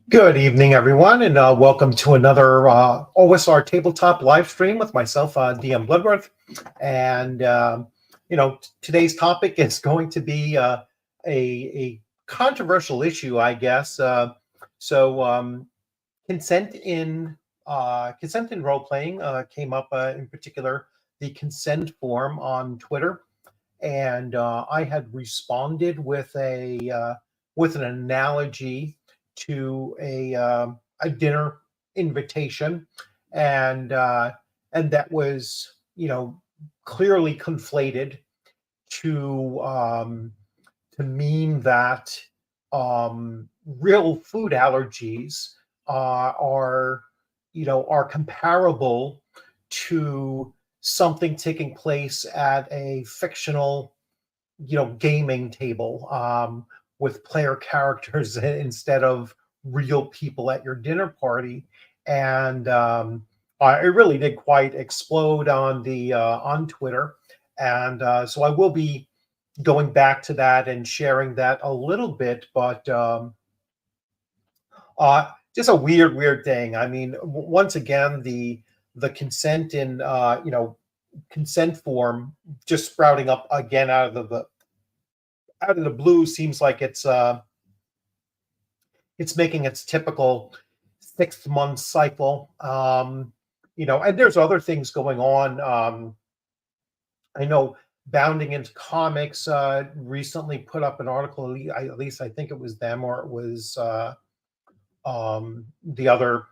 Good evening, everyone, and welcome to another OSR Tabletop live stream with myself, DM Bluddworth. And, today's topic is going to be a controversial issue, I guess. Consent in role-playing came up, in particular, the consent form on Twitter. And I had responded with with an analogy to a dinner invitation, and that was clearly conflated to mean that real food allergies are comparable to something taking place at a fictional gaming table with player characters instead of real people at your dinner party. And it really did quite explode on the on Twitter. And so I will be going back to that and sharing that a little bit, but just a weird thing. I mean, once again, the consent in consent form just sprouting up again out of the blue seems like it's making its typical 6-month cycle. And there's other things going on. I know Bounding Into Comics recently put up an article, at least I think it was them, or it was the other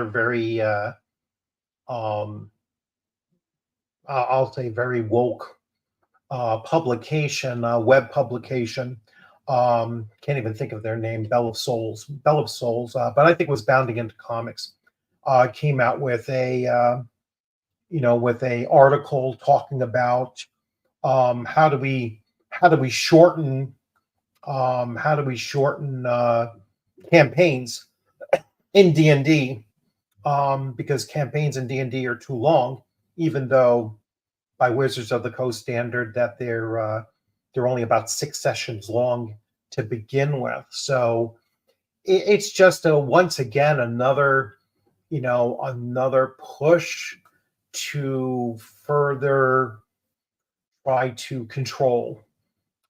very I'll say very woke publication, web publication. Can't even think of their name. Bell of Souls, but I think it was Bounding Into Comics. Came out with a article talking about how do we shorten campaigns in D&D, because campaigns in D&D are too long, even though by Wizards of the Coast standard that they're only about 6 sessions long to begin with. So it's just once again another push to further try to control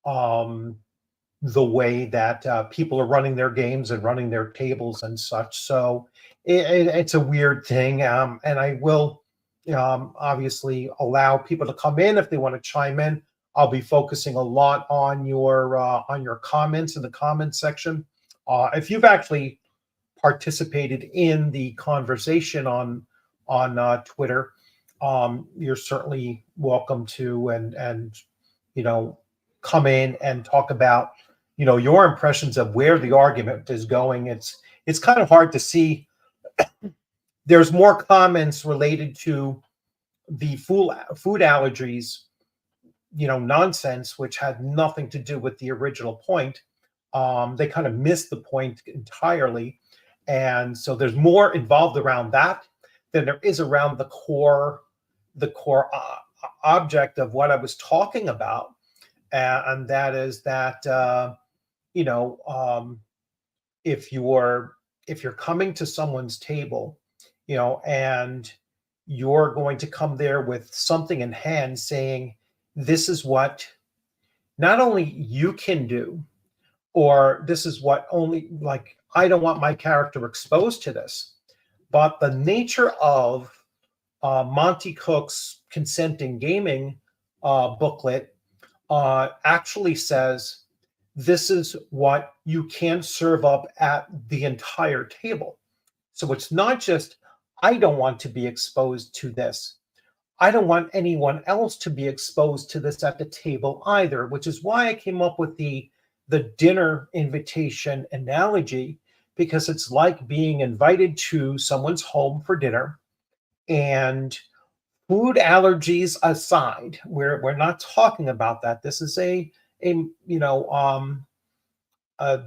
the way that people are running their games and running their tables and such. So it's a weird thing, and I will obviously allow people to come in if they want to chime in. I'll be focusing a lot on your comments in the comments section. If you've actually participated in the conversation on Twitter, you're certainly welcome to and come in and talk about your impressions of where the argument is going. It's kind of hard to see. There's more comments related to the food allergies, nonsense, which had nothing to do with the original point. They kind of missed the point entirely. And so there's more involved around that than there is around the core object of what I was talking about. And that is that, if you're coming to someone's table, and you're going to come there with something in hand saying, this is what not only you can do, or this is what only, like, I don't want my character exposed to this, but the nature of Monty Cook's Consent in Gaming booklet actually says, this is what you can serve up at the entire table. So it's not just, I don't want to be exposed to this. I don't want anyone else to be exposed to this at the table either, which is why I came up with the dinner invitation analogy, because it's like being invited to someone's home for dinner, and food allergies aside, we're not talking about that. This is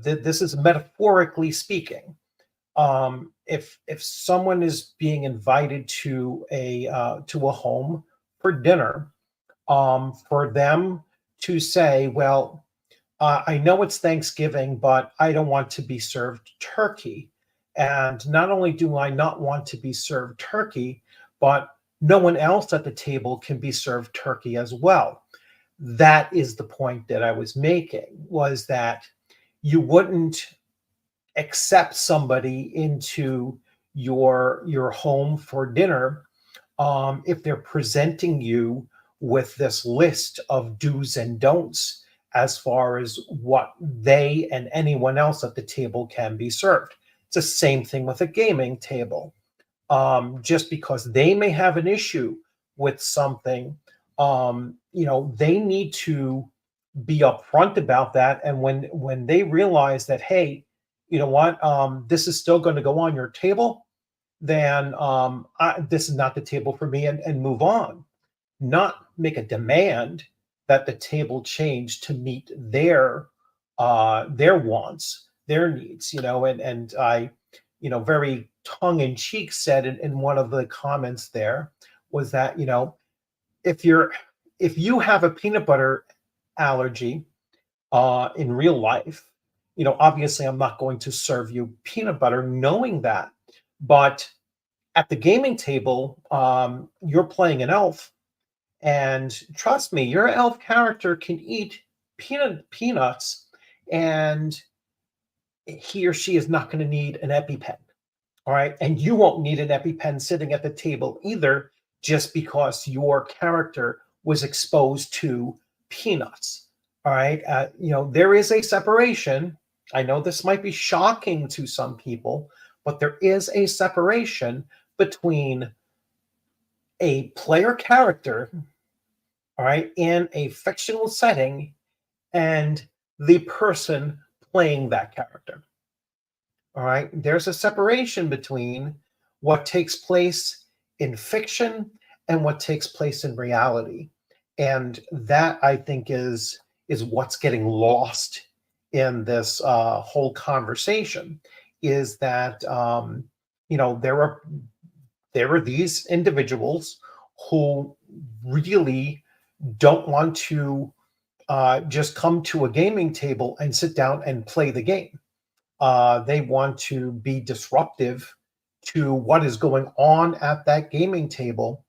this is metaphorically speaking. If someone is being invited to a home for dinner, for them to say, well, I know it's Thanksgiving, but I don't want to be served turkey. And not only do I not want to be served turkey, but no one else at the table can be served turkey as well. That is the point that I was making, was that you wouldn't accept somebody into your home for dinner if they're presenting you with this list of do's and don'ts as far as what they and anyone else at the table can be served. It's the same thing with a gaming table. Just because they may have an issue with something, they need to be upfront about that. And when they realize that, hey, you know what, this is still going to go on your table, then this is not the table for me, and move on. Not make a demand that the table change to meet their wants, their needs. And I, very tongue in cheek said in one of the comments there was that, if you're if you have a peanut butter allergy in real life, obviously I'm not going to serve you peanut butter knowing that. But at the gaming table, you're playing an elf, and trust me, your elf character can eat peanuts, and he or she is not going to need an EpiPen. All right. And you won't need an EpiPen sitting at the table either, just because your character was exposed to peanuts. All right. There is a separation. I know this might be shocking to some people, but there is a separation between a player character, all right, in a fictional setting, and the person playing that character. All right. There's a separation between what takes place in fiction and what takes place in reality. And that, I think, is what's getting lost in this whole conversation, is that there are these individuals who really don't want to just come to a gaming table and sit down and play the game. They want to be disruptive to what is going on at that gaming table,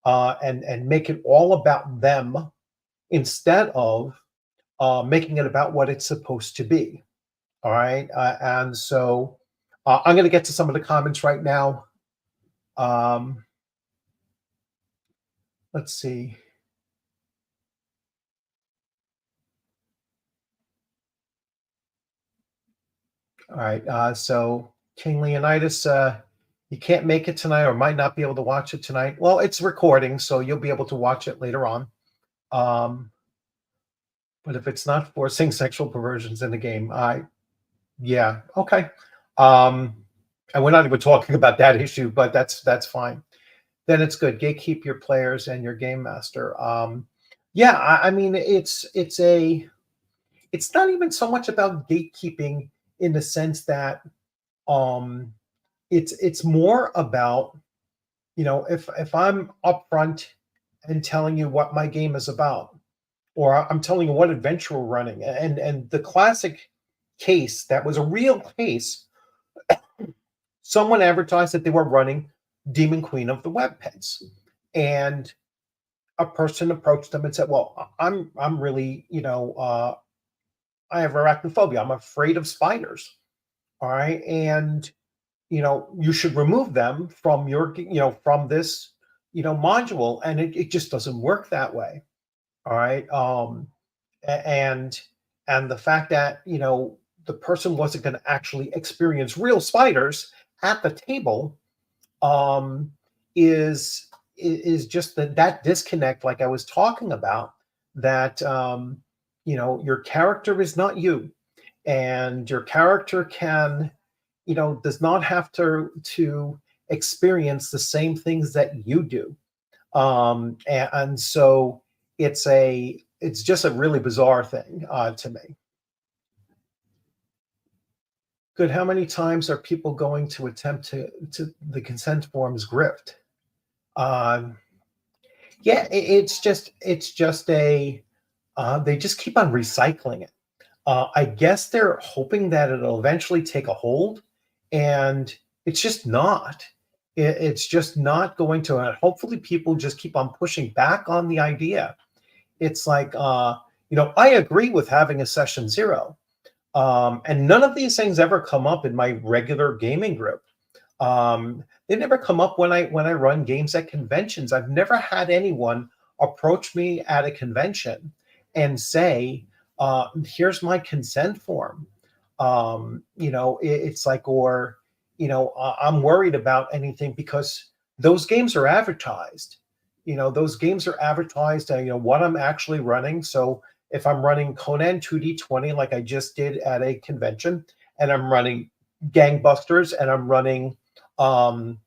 and make it all about them instead of making it about what it's supposed to be. All right. And so I'm going to get to some of the comments right now. Um, let's see. All right. So King Leonidas, you can't make it tonight, or might not be able to watch it tonight. Well, it's recording, so you'll be able to watch it later on. But if it's not forcing sexual perversions in the game, yeah, okay. Um, and we're not even talking about that issue, but that's fine. Then it's good. Gatekeep your players and your game master. Yeah, I mean, it's not even so much about gatekeeping in the sense that um, it's more about, if I'm upfront and telling you what my game is about, or I'm telling you what adventure we're running. And the classic case that was a real case, someone advertised that they were running Demon Queen of the Web Pits, and a person approached them and said, "Well, I'm really, I have arachnophobia. I'm afraid of spiders. All right, and you should remove them from from this, module." And it just doesn't work that way. All right. And the fact that the person wasn't going to actually experience real spiders at the table, um is just that disconnect, like I was talking about, that your character is not you, and your character can does not have to experience the same things that you do. And so it's just a really bizarre thing to me. Good. How many times are people going to attempt to the consent forms grift? Um, yeah, it's just a they just keep on recycling it. I guess they're hoping that it'll eventually take a hold, and it's just not. It's just not going to. And hopefully, people just keep on pushing back on the idea. It's like, I agree with having a session zero, and none of these things ever come up in my regular gaming group. They never come up when I run games at conventions. I've never had anyone approach me at a convention and say, "Here's my consent form." It's like, or I'm worried about anything because those games are advertised. Those games are advertised. What I'm actually running. So if I'm running Conan 2D20 like I just did at a convention, and I'm running Gangbusters, and I'm running um,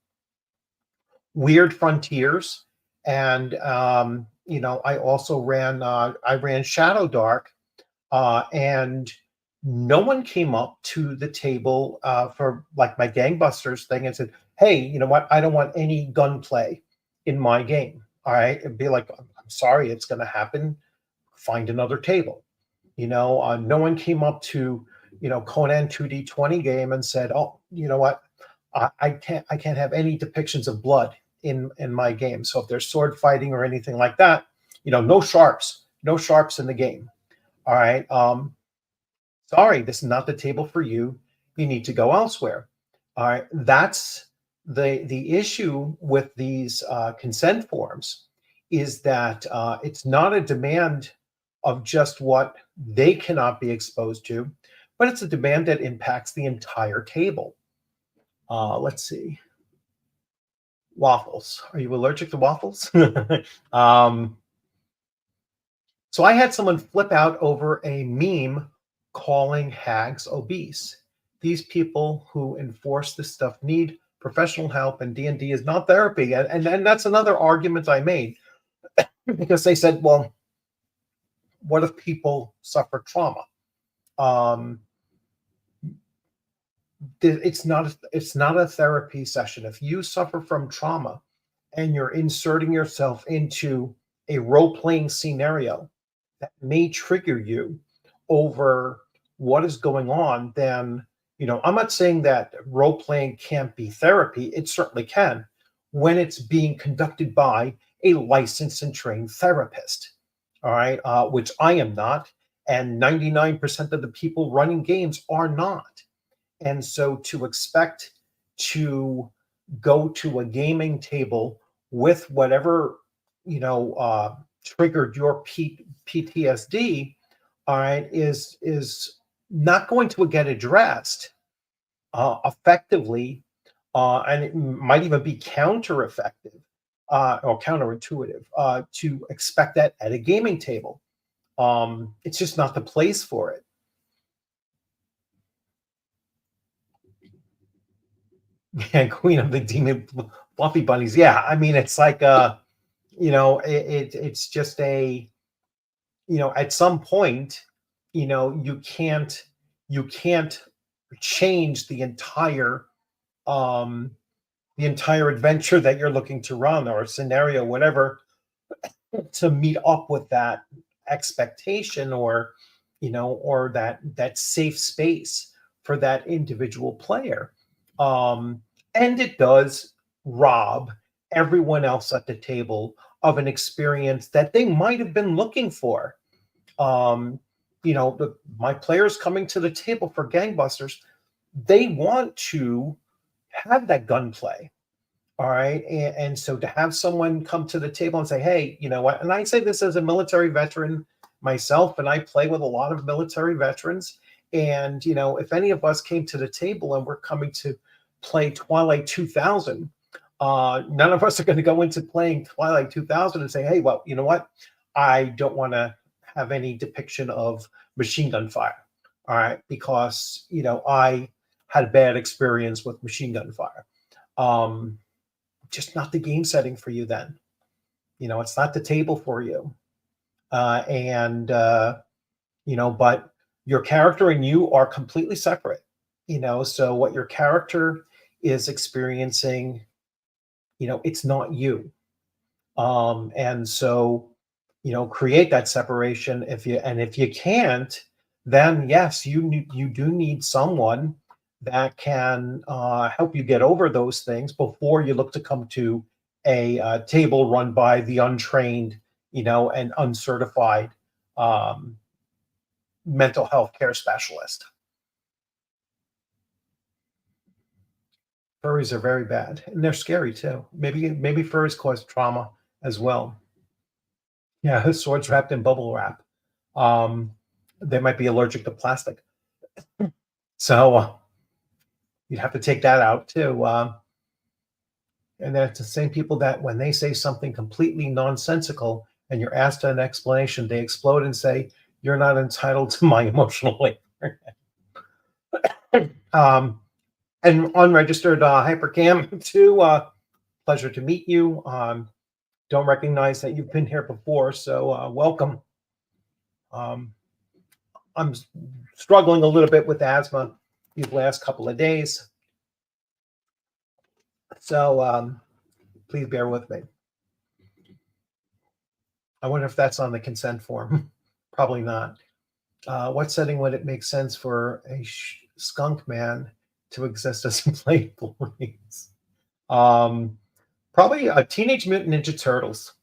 Weird Frontiers, and I ran Shadow Dark, and no one came up to the table for like my Gangbusters thing and said, "Hey, you know what? I don't want any gunplay in my game." All right, it'd be like, "I'm sorry, it's going to happen. Find another table." No one came up to Conan 2D20 game and said, "Oh, you know what? I can't have any depictions of blood in my game. So if there's sword fighting or anything like that, no sharps in the game." All right. Sorry, this is not the table for you. You need to go elsewhere. All right. That's the issue with these consent forms, is that it's not a demand of just what they cannot be exposed to, but it's a demand that impacts the entire table. Let's see. Waffles. Are you allergic to waffles? um, so I had someone flip out over a meme calling hags obese. These people who enforce this stuff need professional help, and D&D is not therapy. And that's another argument I made, because they said, well, what if people suffer trauma? Um, it's not a therapy session. If you suffer from trauma and you're inserting yourself into a role-playing scenario that may trigger you over what is going on, then I'm not saying that role-playing can't be therapy. It certainly can, when it's being conducted by a licensed and trained therapist. All right, which I am not, and 99% of the people running games are not. And so to expect to go to a gaming table with whatever, triggered your PTSD, all right, is not going to get addressed effectively, and it might even be counter-effective, or counterintuitive, to expect that at a gaming table. It's just not the place for it. Yeah, Queen of the Demon Fluffy Bunnies. Yeah, I mean, it's like it's just a, at some point, you can't change um the entire adventure that you're looking to run, or scenario, whatever, to meet up with that expectation, or that safe space for that individual player. And it does rob everyone else at the table of an experience that they might have been looking for. My players coming to the table for Gangbusters, they want to have that gunplay. All right. And so to have someone come to the table and say, "Hey, you know what?" And I say this as a military veteran myself, and I play with a lot of military veterans. And, if any of us came to the table and we're coming to play Twilight 2000, none of us are going to go into playing Twilight 2000 and say, "Hey, well, you know what? I don't want to have any depiction of machine gun fire." All right. Because, I had a bad experience with machine gun fire. Um, just not the game setting for you then. It's not the table for you. And but your character and you are completely separate. So what your character is experiencing, it's not you. And so, create that separation. If you can't, then yes, you do need someone that can help you get over those things before you look to come to a table run by the untrained, and uncertified um, mental health care specialist. Furries are very bad, and they're scary too. Maybe furries cause trauma as well. Yeah, swords wrapped in bubble wrap. Um, they might be allergic to plastic, so you'd have to take that out too. And that's the same people that when they say something completely nonsensical and you're asked an explanation, they explode and say, "You're not entitled to my emotional labor." um, and unregistered hypercam too. Pleasure to meet you. Don't recognize that you've been here before, so welcome. Um, I'm struggling a little bit with asthma these last couple of days, so please bear with me. I wonder if that's on the consent form. Probably not. What setting would it make sense for a skunk man to exist as a playable race? Probably a Teenage Mutant Ninja Turtles.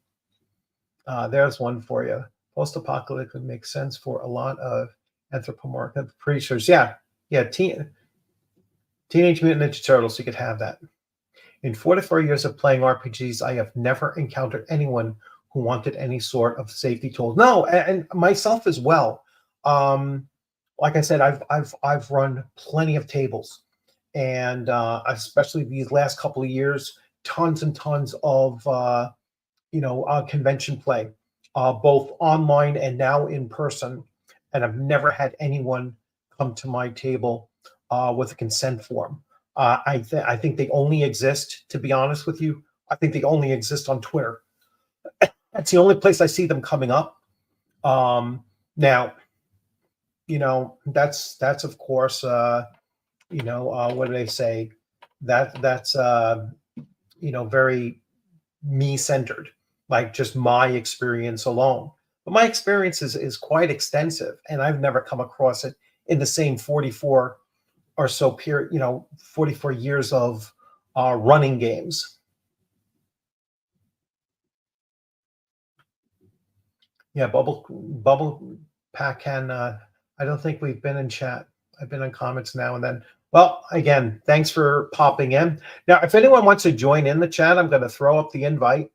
There's one for you. Post-apocalyptic would make sense for a lot of anthropomorphic creatures. Yeah, yeah. Teenage Mutant Ninja Turtles. You could have that. In 44 years of playing RPGs, I have never encountered anyone who wanted any sort of safety tools. No, and myself as well. Like I said, I've run plenty of tables, and especially these last couple of years, tons and tons of convention play, both online and now in person. And I've never had anyone come to my table with a consent form. I think they only exist, to be honest with you. I think they only exist on Twitter. That's the only place I see them coming up. Now, that's of course, what do they say? That's very me centered, like just my experience alone. But my experience is quite extensive, and I've never come across it in the same 44 or so period, 44 years of running games. Yeah, bubble pack can. I don't think we've been in chat. I've been in comments now and then. Well, again, thanks for popping in. Now, if anyone wants to join in the chat, I'm going to throw up the invite.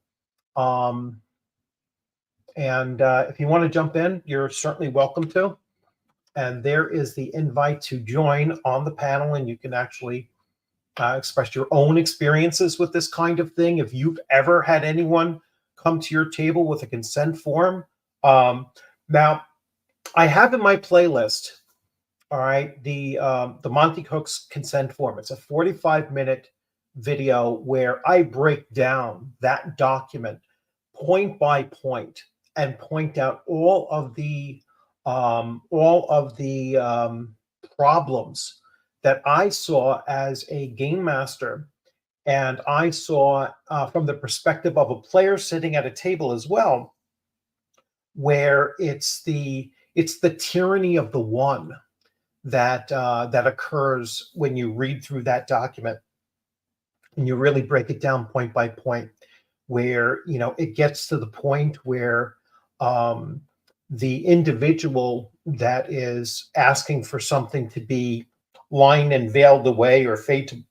And if you want to jump in, you're certainly welcome to. And there is the invite to join on the panel, and you can actually express your own experiences with this kind of thing. If you've ever had anyone come to your table with a consent form. Now, I have in my playlist, all right, the Monty Cook's consent form. It's a 45-minute video where I break down that document point by point and point out all of the problems that I saw as a game master, and I saw from the perspective of a player sitting at a table as well, where it's the tyranny of the one that occurs when you read through that document and you really break it down point by point, where it gets to the point where the individual that is asking for something to be lined and veiled away or fade to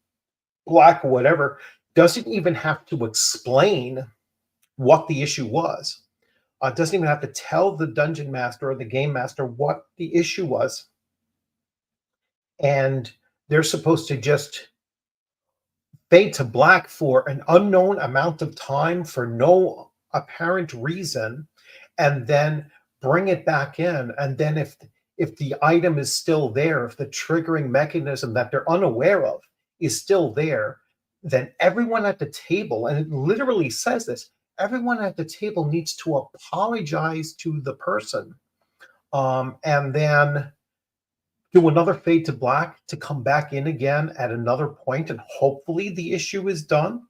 black or whatever doesn't even have to explain what the issue was. Doesn't even have to tell the dungeon master or the game master what the issue was. And they're supposed to just fade to black for an unknown amount of time for no apparent reason, and then bring it back in. And then if the item is still there, if the triggering mechanism that they're unaware of is still there, then everyone at the table, and it literally says this, everyone at the table needs to apologize to the person, and then do another fade to black to come back in again at another point, and hopefully the issue is done.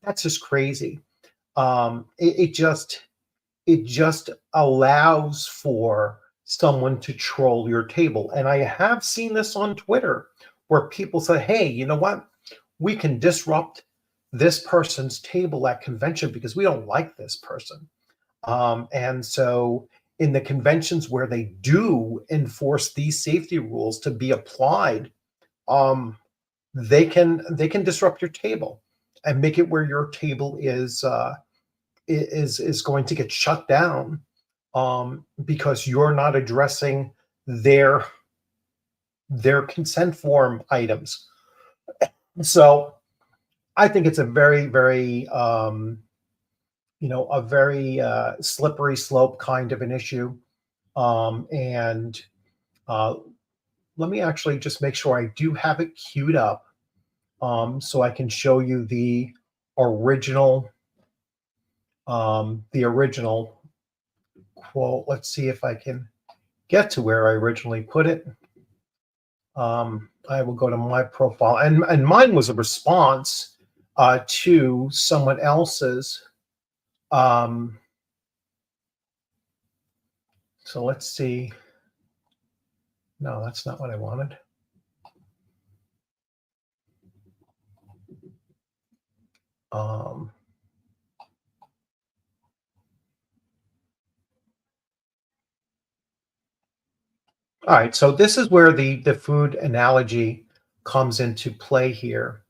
That's just crazy. It just allows for someone to troll your table. And I have seen this on Twitter where people say, hey, you know what? We can disrupt this person's table at convention because we don't like this person. And so in the conventions where they do enforce these safety rules to be applied, they can disrupt your table and make it where your table is going to get shut down because you're not addressing their their consent form items. So I think it's a very a very slippery slope kind of an issue. And uh, let me actually just make sure I do have it queued up so I can show you original the original quote. Let's see if I can get to where I originally put it. I will go to my profile, and mine was a response to someone else's. So let's see. No, that's not what I wanted. All right, so this is where the food analogy comes into play here.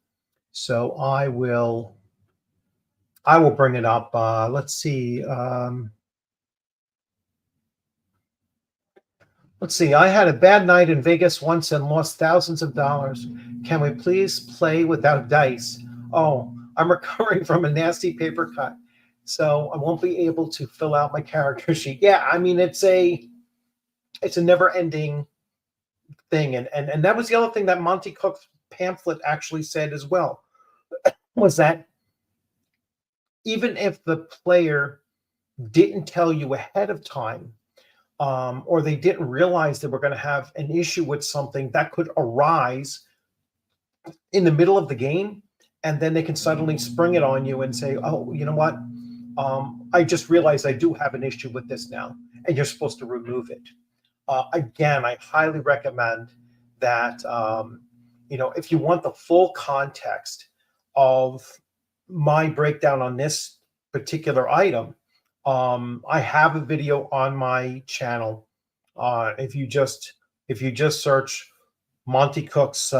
So I will bring it up. Let's see. Let's see. I had a bad night in Vegas once and lost thousands of dollars. Can we please play without dice? Oh, I'm recovering from a nasty paper cut, so I won't be able to fill out my character sheet. Yeah, I mean it's a never-ending thing, and that was the other thing that Monty Cook's pamphlet actually said as well, was that even if the player didn't tell you ahead of time, or they didn't realize they were going to have an issue with something that could arise in the middle of the game, and then they can suddenly spring it on you and say, "Oh, you know what? I just realized I do have an issue with this now," and you're supposed to remove it. Again, I highly recommend that if you want the full context of my breakdown on this particular item, I have a video on my channel. If you just search Monty Cook's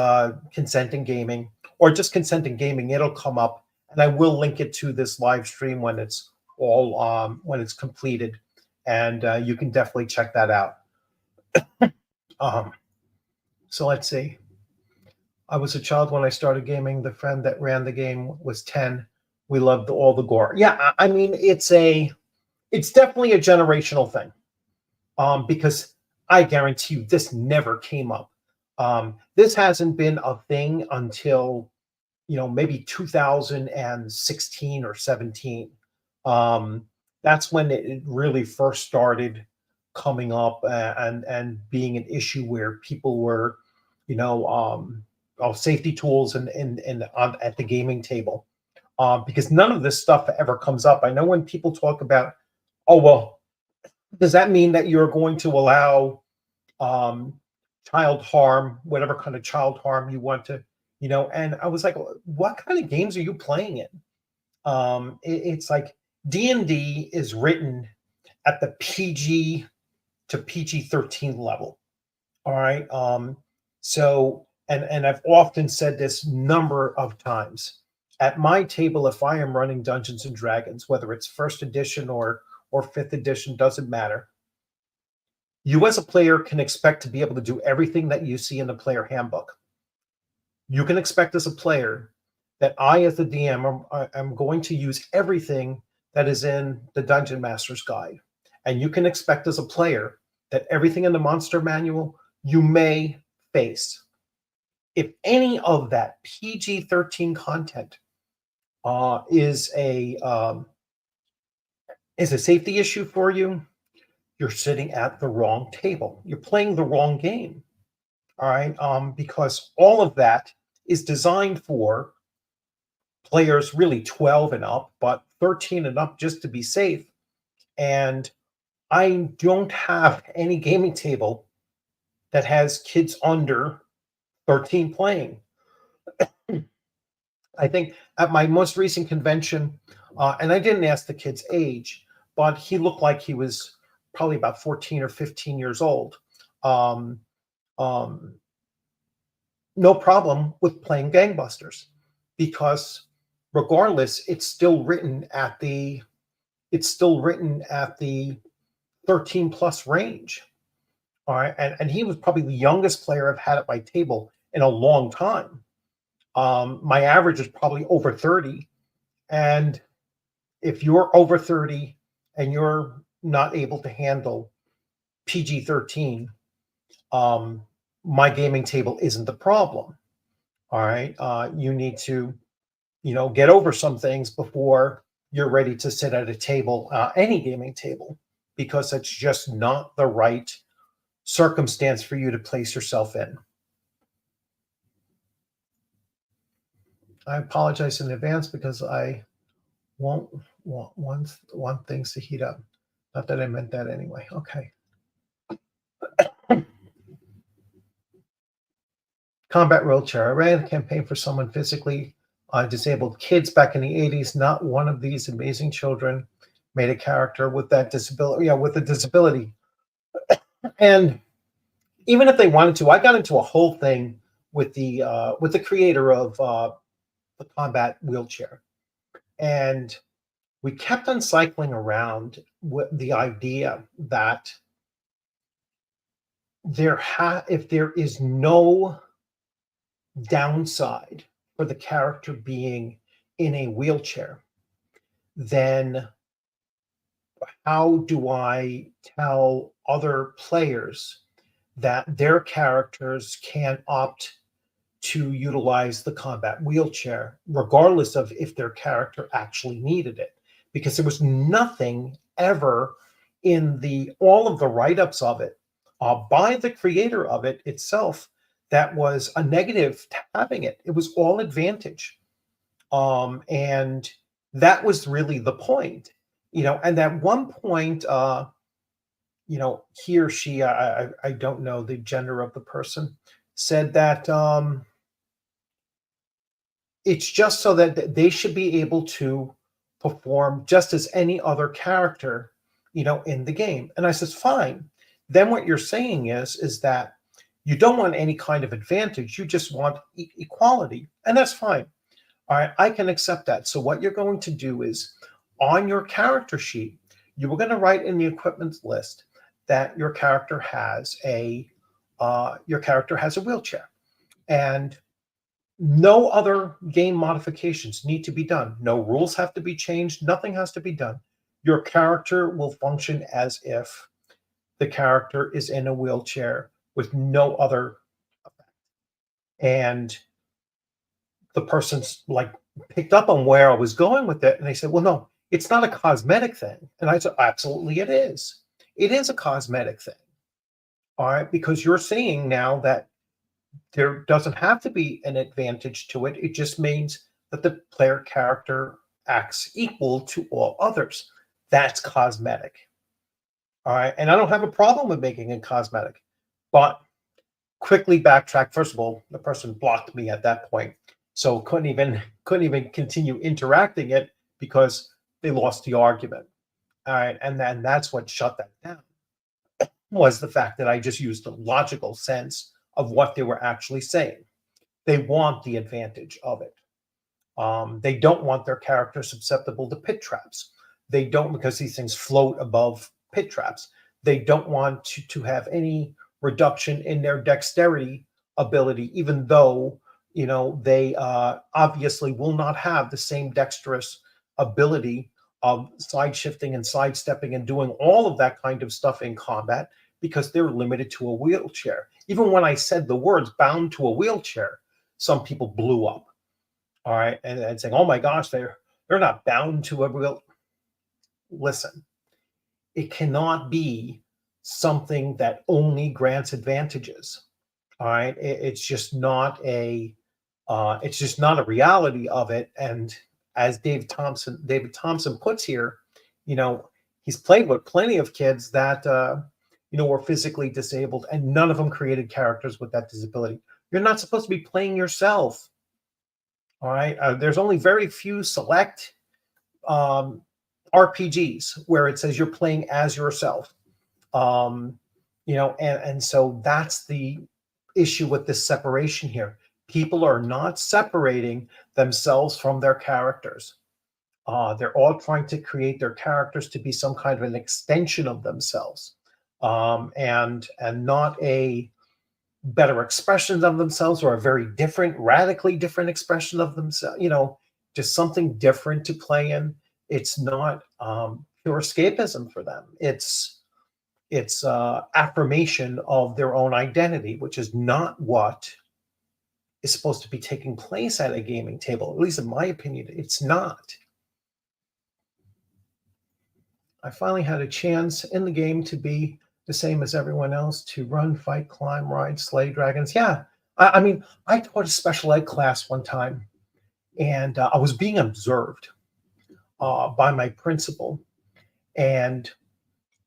consenting gaming or just consenting gaming, it'll come up, and I will link it to this live stream when it's all when it's completed, and you can definitely check that out. Um, so let's see. I was a child when I started gaming. The friend that ran the game was 10. We loved all the gore. Yeah, I mean it's definitely a generational thing. Because I guarantee you this never came up. This hasn't been a thing until maybe 2016 or 17. That's when it really first started coming up and being an issue where people were, safety tools and at the gaming table. Because none of this stuff ever comes up. I know when people talk about, oh well, does that mean that you're going to allow um, child harm, whatever kind of child harm you want to, And I was like, what kind of games are you playing in? It's like D&D is written at the PG to PG-13 level. All right. So, and I've often said this number of times at my table, if I am running Dungeons and Dragons, whether it's first edition or fifth edition, doesn't matter. You as a player can expect to be able to do everything that you see in the player handbook. You can expect as a player that I, as the DM, am going to use everything that is in the Dungeon Master's Guide. And you can expect as a player that everything in the monster manual you may face. If any of that PG-13 content is a safety issue for you, you're sitting at the wrong table. You're playing the wrong game. All right. Because all of that is designed for players really 12 and up, but 13 and up just to be safe. And I don't have any gaming table that has kids under 13 playing. I think at my most recent convention, and I didn't ask the kid's age, but he looked like he was probably about 14 or 15 years old. Um, um, no problem with playing gangbusters because regardless, it's still written at the 13 plus range. All right. And he was probably the youngest player I've had at my table in a long time. My average is probably over 30. And if you're over 30 and you're not able to handle PG 13, um, my gaming table isn't the problem. All right. You need to, get over some things before you're ready to sit at a table, any gaming table, because it's just not the right circumstance for you to place yourself in. I apologize in advance because I won't want things to heat up. Not that I meant that anyway. Okay. Combat wheelchair. I ran a campaign for someone physically disabled kids back in the 80s. Not one of these amazing children made a character with that disability, with a disability. And even if they wanted to, I got into a whole thing with the creator of the combat wheelchair, and we kept on cycling around with the idea that if there is no downside for the character being in a wheelchair, then how do I tell other players that their characters can opt to utilize the combat wheelchair, regardless of if their character actually needed it? Because there was nothing ever in all of the write-ups of it by the creator of it itself that was a negative to having it. It was all advantage. And that was really the point. And at one point, he or she, I don't know the gender of the person, said that it's just so that they should be able to perform just as any other character, in the game. And I says, fine. Then what you're saying is that you don't want any kind of advantage. You just want equality. And that's fine. All right, I can accept that. So what you're going to do is on your character sheet, you were going to write in the equipment list that your character has a wheelchair, and no other game modifications need to be done. No rules have to be changed. Nothing has to be done. Your character will function as if the character is in a wheelchair with no other effect. And the person's like picked up on where I was going with it. And they said, well, no, it's not a cosmetic thing. And I said, absolutely it is. It is a cosmetic thing. All right. Because you're seeing now that there doesn't have to be an advantage to it. It just means that the player character acts equal to all others. That's cosmetic. All right. And I don't have a problem with making it cosmetic, but quickly backtrack. First of all, the person blocked me at that point. So couldn't even continue interacting it because they lost the argument. All right. And then that's what shut that down, was the fact that I just used the logical sense of what they were actually saying. They want the advantage of it. They don't want their character susceptible to pit traps. They don't, because these things float above pit traps. They don't want to have any reduction in their dexterity ability, even though they obviously will not have the same dexterous ability of side shifting and sidestepping and doing all of that kind of stuff in combat, because they're limited to a wheelchair. Even when I said the words bound to a wheelchair, some people blew up. All right. And saying, oh my gosh, they're not bound to a wheel. Listen, it cannot be something that only grants advantages. All right. It's just not a reality of it. And as David Thompson puts here, he's played with plenty of kids that were physically disabled, and none of them created characters with that disability. You're not supposed to be playing yourself. All right. There's only very few select um, RPGs where it says you're playing as yourself. Um, and so that's the issue with this separation here. People are not separating themselves from their characters. They're all trying to create their characters to be some kind of an extension of themselves, and not a better expression of themselves, or a very different, radically different expression of themselves. Just something different to play in. It's not pure escapism for them. It's affirmation of their own identity, which is not what is supposed to be taking place at a gaming table. At least in my opinion, it's not. I finally had a chance in the game to be the same as everyone else, to run, fight, climb, ride, slay dragons. Yeah. I mean, I taught a special ed class one time, and I was being observed by my principal. And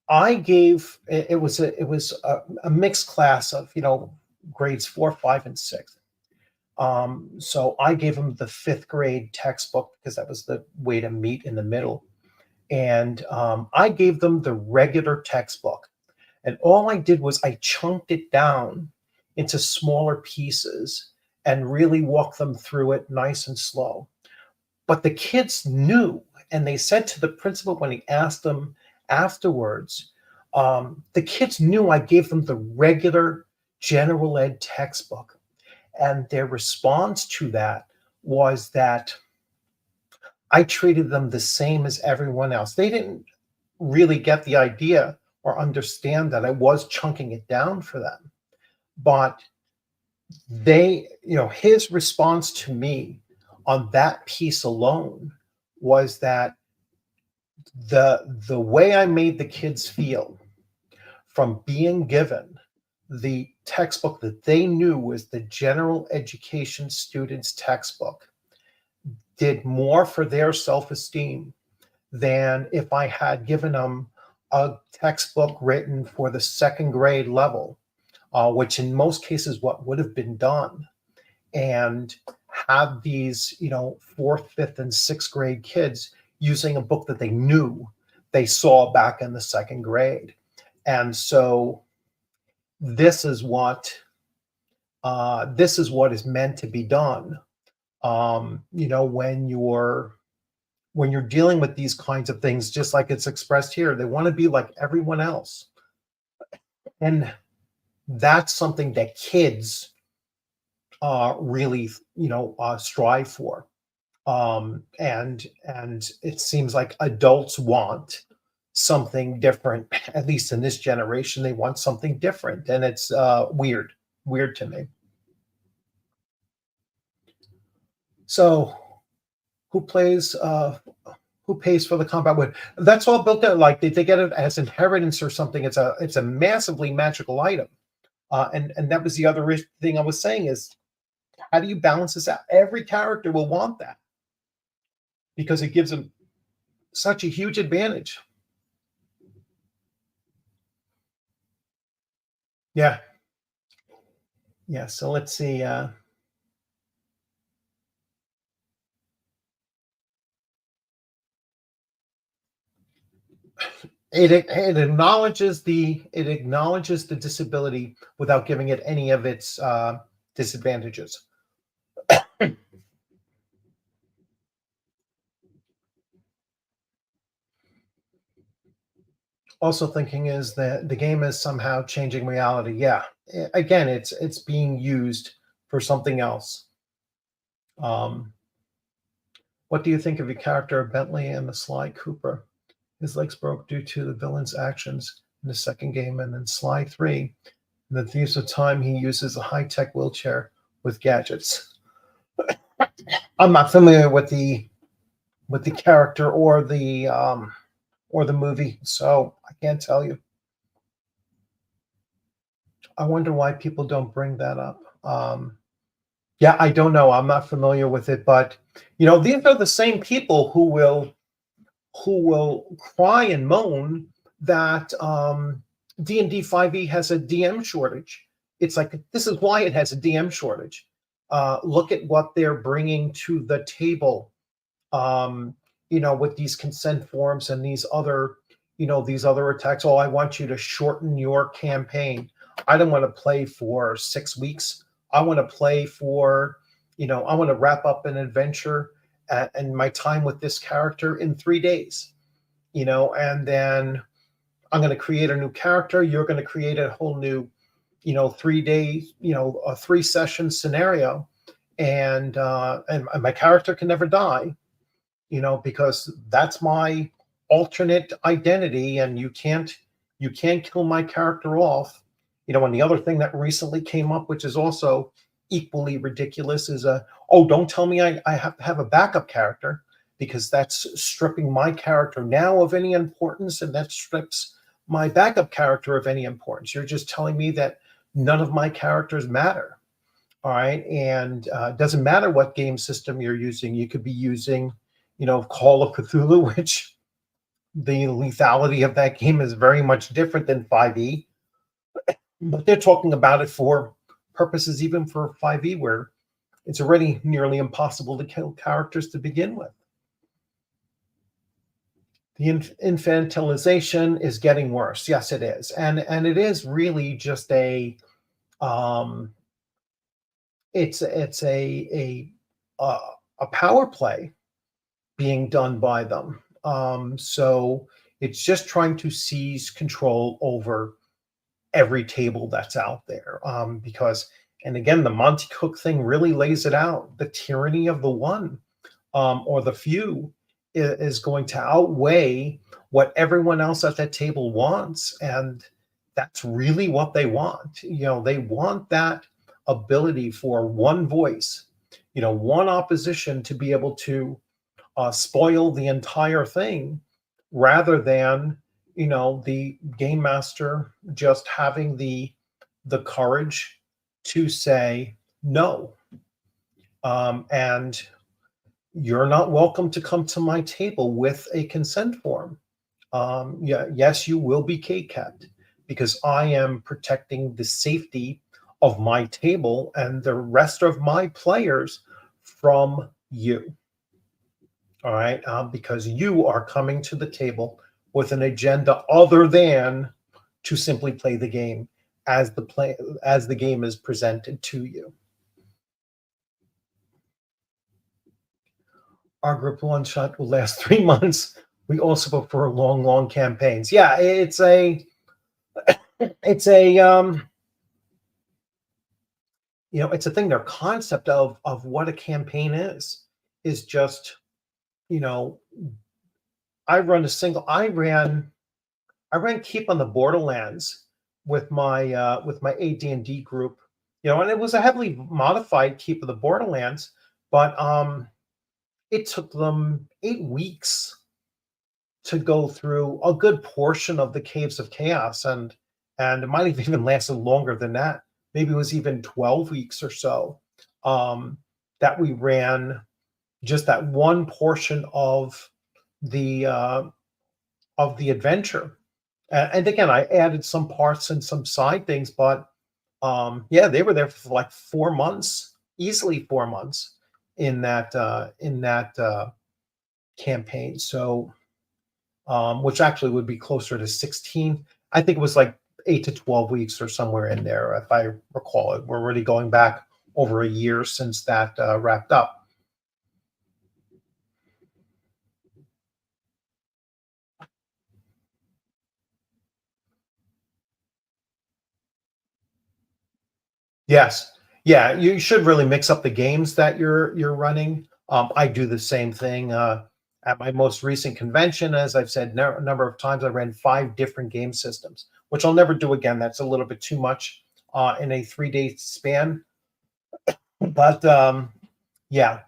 I gave, it was a mixed class of, grades 4, 5, and 6. So I gave them the 5th grade textbook because that was the way to meet in the middle. And I gave them the regular textbook. And all I did was I chunked it down into smaller pieces and really walked them through it nice and slow. But the kids knew, and they said to the principal when he asked them afterwards, the kids knew I gave them the regular general ed textbook. And their response to that was that I treated them the same as everyone else. They didn't really get the idea or understand that I was chunking it down for them. But his response to me on that piece alone was that the way I made the kids feel from being given the textbook that they knew was the general education students' textbook did more for their self-esteem than if I had given them a textbook written for the 2nd grade level, which in most cases what would have been done, and have these 4th, 5th, and 6th grade kids using a book that they knew they saw back in the 2nd grade. And so this is what is meant to be done. When you're dealing with these kinds of things, just like it's expressed here, they want to be like everyone else. And that's something that kids really, strive for. And it seems like adults want something different. At least in this generation, they want something different. And it's weird to me. So who pays for the combat wood? That's all built out. Like they get it as inheritance or something. It's a massively magical item. And that was the other thing I was saying is, how do you balance this out? Every character will want that because it gives them such a huge advantage. Yeah. Yeah. So let's see. It acknowledges the disability without giving it any of its disadvantages. Also thinking is that the game is somehow changing reality. Yeah, again, it's being used for something else. What do you think of your character Bentley and the Sly Cooper? His legs broke due to the villain's actions in the 2nd game, and then Sly 3. In the Thieves of Time, he uses a high-tech wheelchair with gadgets. I'm not familiar with the character or the movie, so I can't tell you. I wonder why people don't bring that up. Yeah, I don't know. I'm not familiar with it, but these are the same people who will who will cry and moan that D&D 5e has a DM shortage. It's like, this is why it has a DM shortage. Look at what they're bringing to the table, um, with these consent forms and these other attacks. Oh, I want you to shorten your campaign. I don't want to play for 6 weeks. I want to play for, I want to wrap up an adventure and my time with this character in 3 days, and then I'm going to create a new character. You're going to create a whole new, 3 day, a 3 session scenario. And my character can never die, because that's my alternate identity, and you can't kill my character off. And the other thing that recently came up, which is also equally ridiculous, is oh, don't tell me I have to have a backup character, because that's stripping my character now of any importance, and that strips my backup character of any importance. You're just telling me that none of my characters matter. All right. And it doesn't matter what game system you're using. You could be using, Call of Cthulhu, which the lethality of that game is very much different than 5e. But they're talking about it for purposes even for 5e, where it's already nearly impossible to kill characters to begin with. The infantilization is getting worse. Yes, it is. And it is really just um, it's a power play being done by them. So it's just trying to seize control over every table that's out there. Because, and again, the Monty Cook thing really lays it out. The tyranny of the one, or the few, is going to outweigh what everyone else at that table wants. And that's really what they want. They want that ability for one voice, one opposition, to be able to spoil the entire thing, rather than the game master just having the courage to say no. And you're not welcome to come to my table with a consent form. Yeah, yes, you will be K-kept, because I am protecting the safety of my table and the rest of my players from you. All right, because you are coming to the table with an agenda other than to simply play the game as the game is presented to you. Our group one shot will last 3 months. We also prefer long campaigns. Yeah, it's a it's a thing. Their concept of what a campaign is just, you know I ran Keep on the Borderlands with my AD&D group, and it was a heavily modified Keep of the Borderlands, but it took them 8 weeks to go through a good portion of the Caves of Chaos, and it might have even lasted longer than that. Maybe it was even 12 weeks or so, that we ran just that one portion the uh, of the adventure. And again, I added some parts and some side things, but yeah, they were there for like 4 months, easily 4 months in that campaign. So, which actually would be closer to 16. I think it was like 8 to 12 weeks or somewhere in there, if I recall it. We're already going back over a year since that wrapped up. Yes. Yeah, you should really mix up the games that you're running. I do the same thing. At my most recent convention, as I've said a number of times, I ran 5 different game systems, which I'll never do again. That's a little bit too much in a 3 day span. But yeah,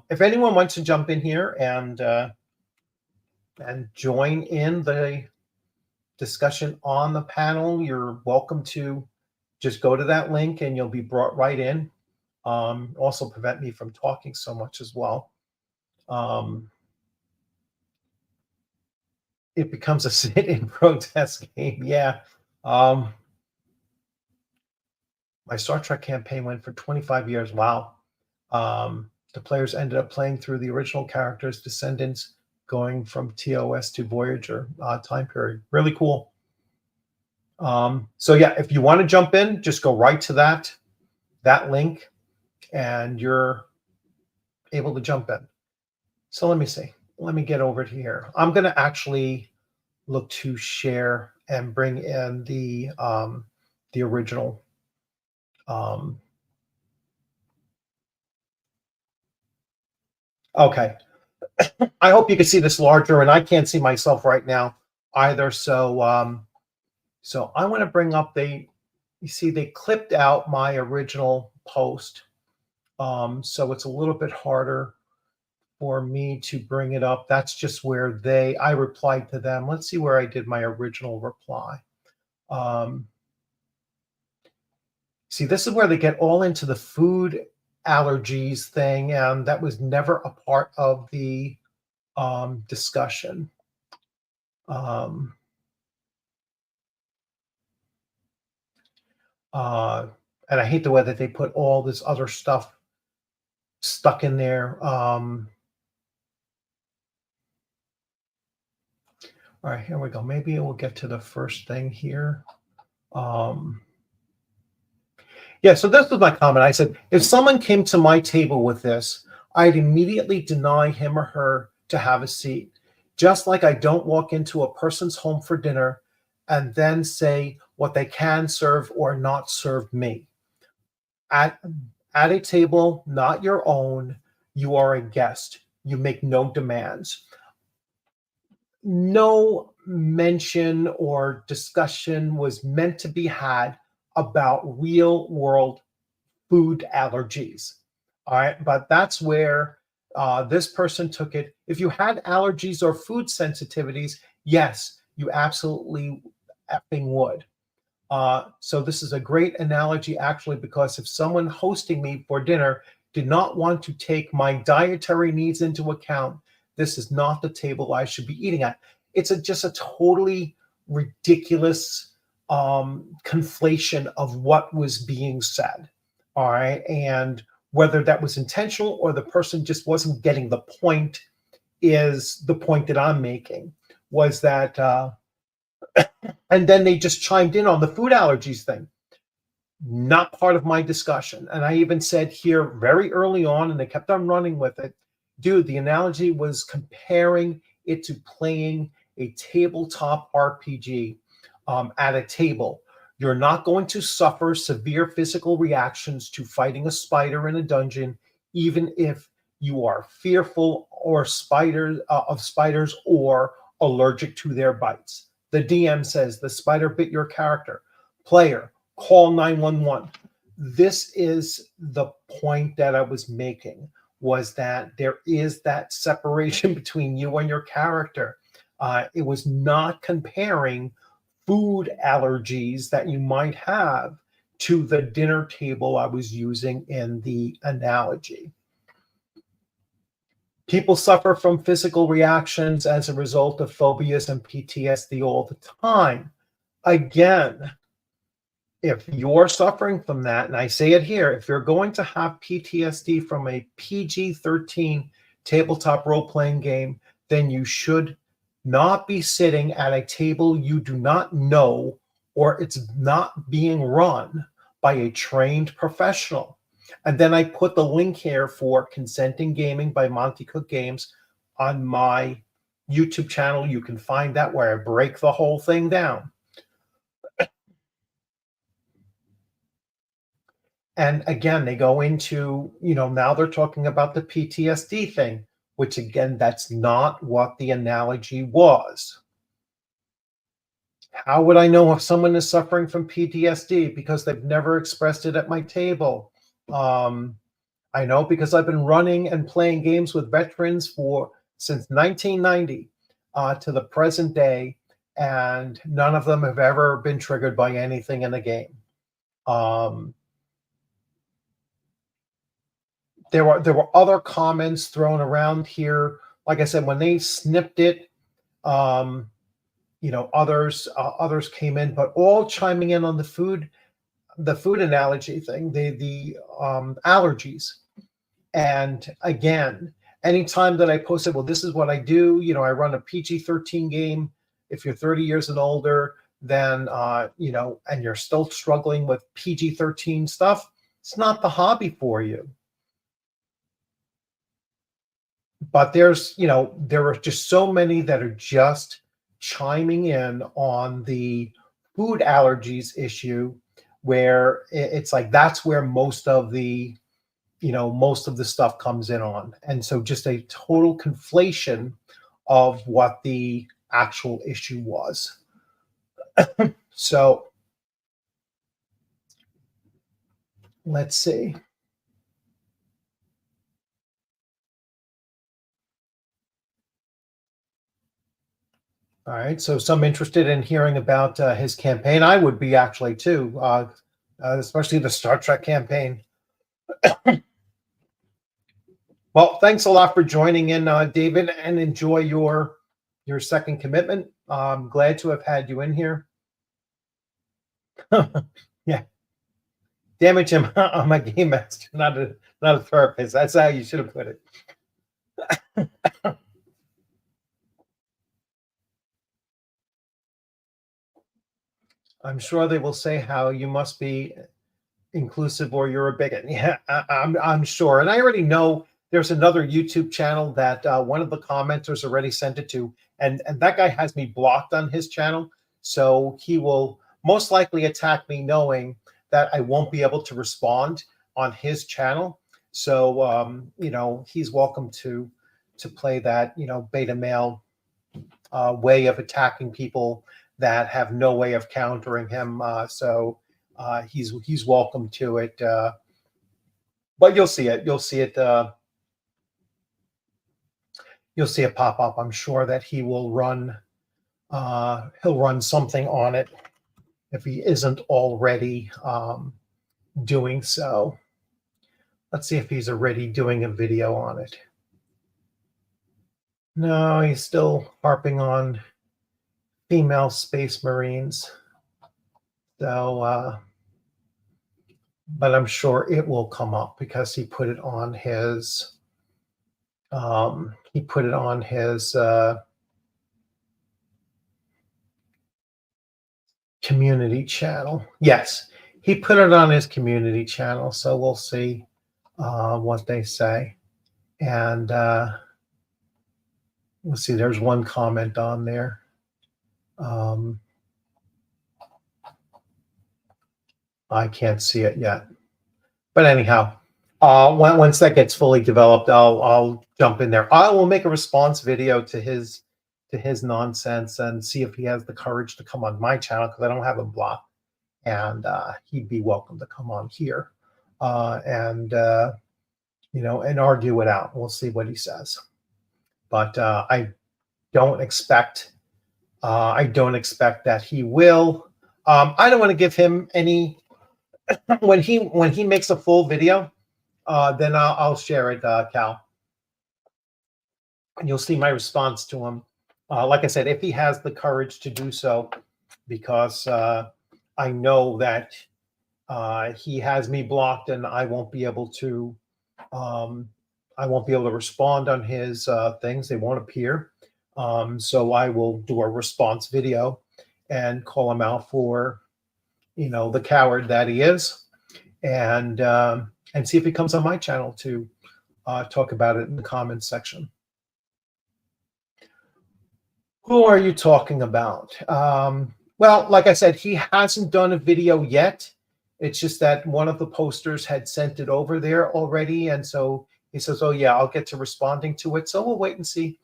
if anyone wants to jump in here and join in the discussion on the panel, you're welcome to just go to that link and you'll be brought right in. Also prevent me from talking so much as well. Um, it becomes a sit-in protest game. Yeah. Um, my Star Trek campaign went for 25 years. Wow. The players ended up playing through the original characters, descendants, going from TOS to Voyager time period. Really cool. So yeah, if you want to jump in, just go right to that link, and you're able to jump in. So let me see. Let me get over to here. I'm going to actually look to share and bring in the original. Okay. I hope you can see this larger, and I can't see myself right now either. So I want to bring up you see, they clipped out my original post. So it's a little bit harder for me to bring it up. That's just where I replied to them. Let's see where I did my original reply. Um, See, this is where they get all into the food allergies thing, and that was never a part of the discussion. Um, uh, and I hate the way that they put all this other stuff stuck in there. All right, here we go. Maybe we'll get to the first thing here. Yeah, so this was my comment. I said, if someone came to my table with this, I'd immediately deny him or her to have a seat. Just like I don't walk into a person's home for dinner and then say what they can serve or not serve me. At, at a table not your own, you are a guest. You make no demands. No mention or discussion was meant to be had about real world food allergies. All right. But that's where this person took it. If you had allergies or food sensitivities, yes, you absolutely effing would. So this is a great analogy, actually, because if someone hosting me for dinner did not want to take my dietary needs into account, this is not the table I should be eating at. It's just a totally ridiculous conflation of what was being said. All right. And whether that was intentional or the person just wasn't getting the point is the point that I'm making, was that and then they just chimed in on the food allergies thing. Not part of my discussion. And I even said here very early on, and they kept on running with it, dude, the analogy was comparing it to playing a tabletop RPG at a table. You're not going to suffer severe physical reactions to fighting a spider in a dungeon, even if you are fearful of spiders or allergic to their bites. The DM says the spider bit your character. Player, call 911. This is the point that I was making, was that there is that separation between you and your character. It was not comparing food allergies that you might have to the dinner table I was using in the analogy. People suffer from physical reactions as a result of phobias and PTSD all the time. Again, if you're suffering from that, and I say it here, if you're going to have PTSD from a PG-13 tabletop role-playing game, then you should not be sitting at a table you do not know, or it's not being run by a trained professional. And then I put the link here for Consenting Gaming by Monty Cook Games on my YouTube channel. You can find that where I break the whole thing down. And again, they go into, now they're talking about the PTSD thing, which again, that's not what the analogy was. How would I know if someone is suffering from PTSD? Because they've never expressed it at my table. I know because I've been running and playing games with veterans since 1990 to the present day, and none of them have ever been triggered by anything in the game. There were other comments thrown around here. Like I said, when they snipped it, others came in, but all chiming in on the food analogy thing, the allergies. And again, anytime that I posted, well, this is what I do, I run a PG-13 game. If you're 30 years and older, then, and you're still struggling with PG-13 stuff, it's not the hobby for you. But there are just so many that are just chiming in on the food allergies issue, where it's like that's where most of the stuff comes in on. And so just a total conflation of what the actual issue was. So let's see. All right, so some interested in hearing about his campaign. I would be actually too, especially the Star Trek campaign. Well, thanks a lot for joining in, David, and enjoy your second commitment. I'm glad to have had you in here. Yeah. Damage him. I'm a game master, not a therapist. That's how you should have put it. I'm sure they will say how you must be inclusive or you're a bigot. Yeah, I'm sure. And I already know there's another YouTube channel that one of the commenters already sent it to, and that guy has me blocked on his channel. So he will most likely attack me knowing that I won't be able to respond on his channel. So, he's welcome to play that, beta male way of attacking people that have no way of countering him. So he's welcome to it. But you'll see it. You'll see it. You'll see it pop up. I'm sure that he will run. He'll run something on it if he isn't already doing so. Let's see if he's already doing a video on it. No, he's still harping on female space marines. So, but I'm sure it will come up because he put it on his. He put it on his community channel. Yes, he put it on his community channel. So we'll see what they say. And let's see, there's one comment on there. I can't see it yet. But anyhow, once that gets fully developed, I'll jump in there. I will make a response video to his nonsense and see if he has the courage to come on my channel, because I don't have him blocked, and he'd be welcome to come on here and argue it out. We'll see what he says. But I don't expect that he will. I don't want to give him any. When he makes a full video, then I'll share it, Cal, and you'll see my response to him. Like I said, if he has the courage to do so, because I know that he has me blocked, and I won't be able to. I won't be able to respond on his things; they won't appear. So I will do a response video and call him out for, the coward that he is, and see if he comes on my channel to talk about it in the comments section. Who are you talking about? Well, like I said, he hasn't done a video yet. It's just that one of the posters had sent it over there already, and so he says, "Oh yeah, I'll get to responding to it." So we'll wait and see.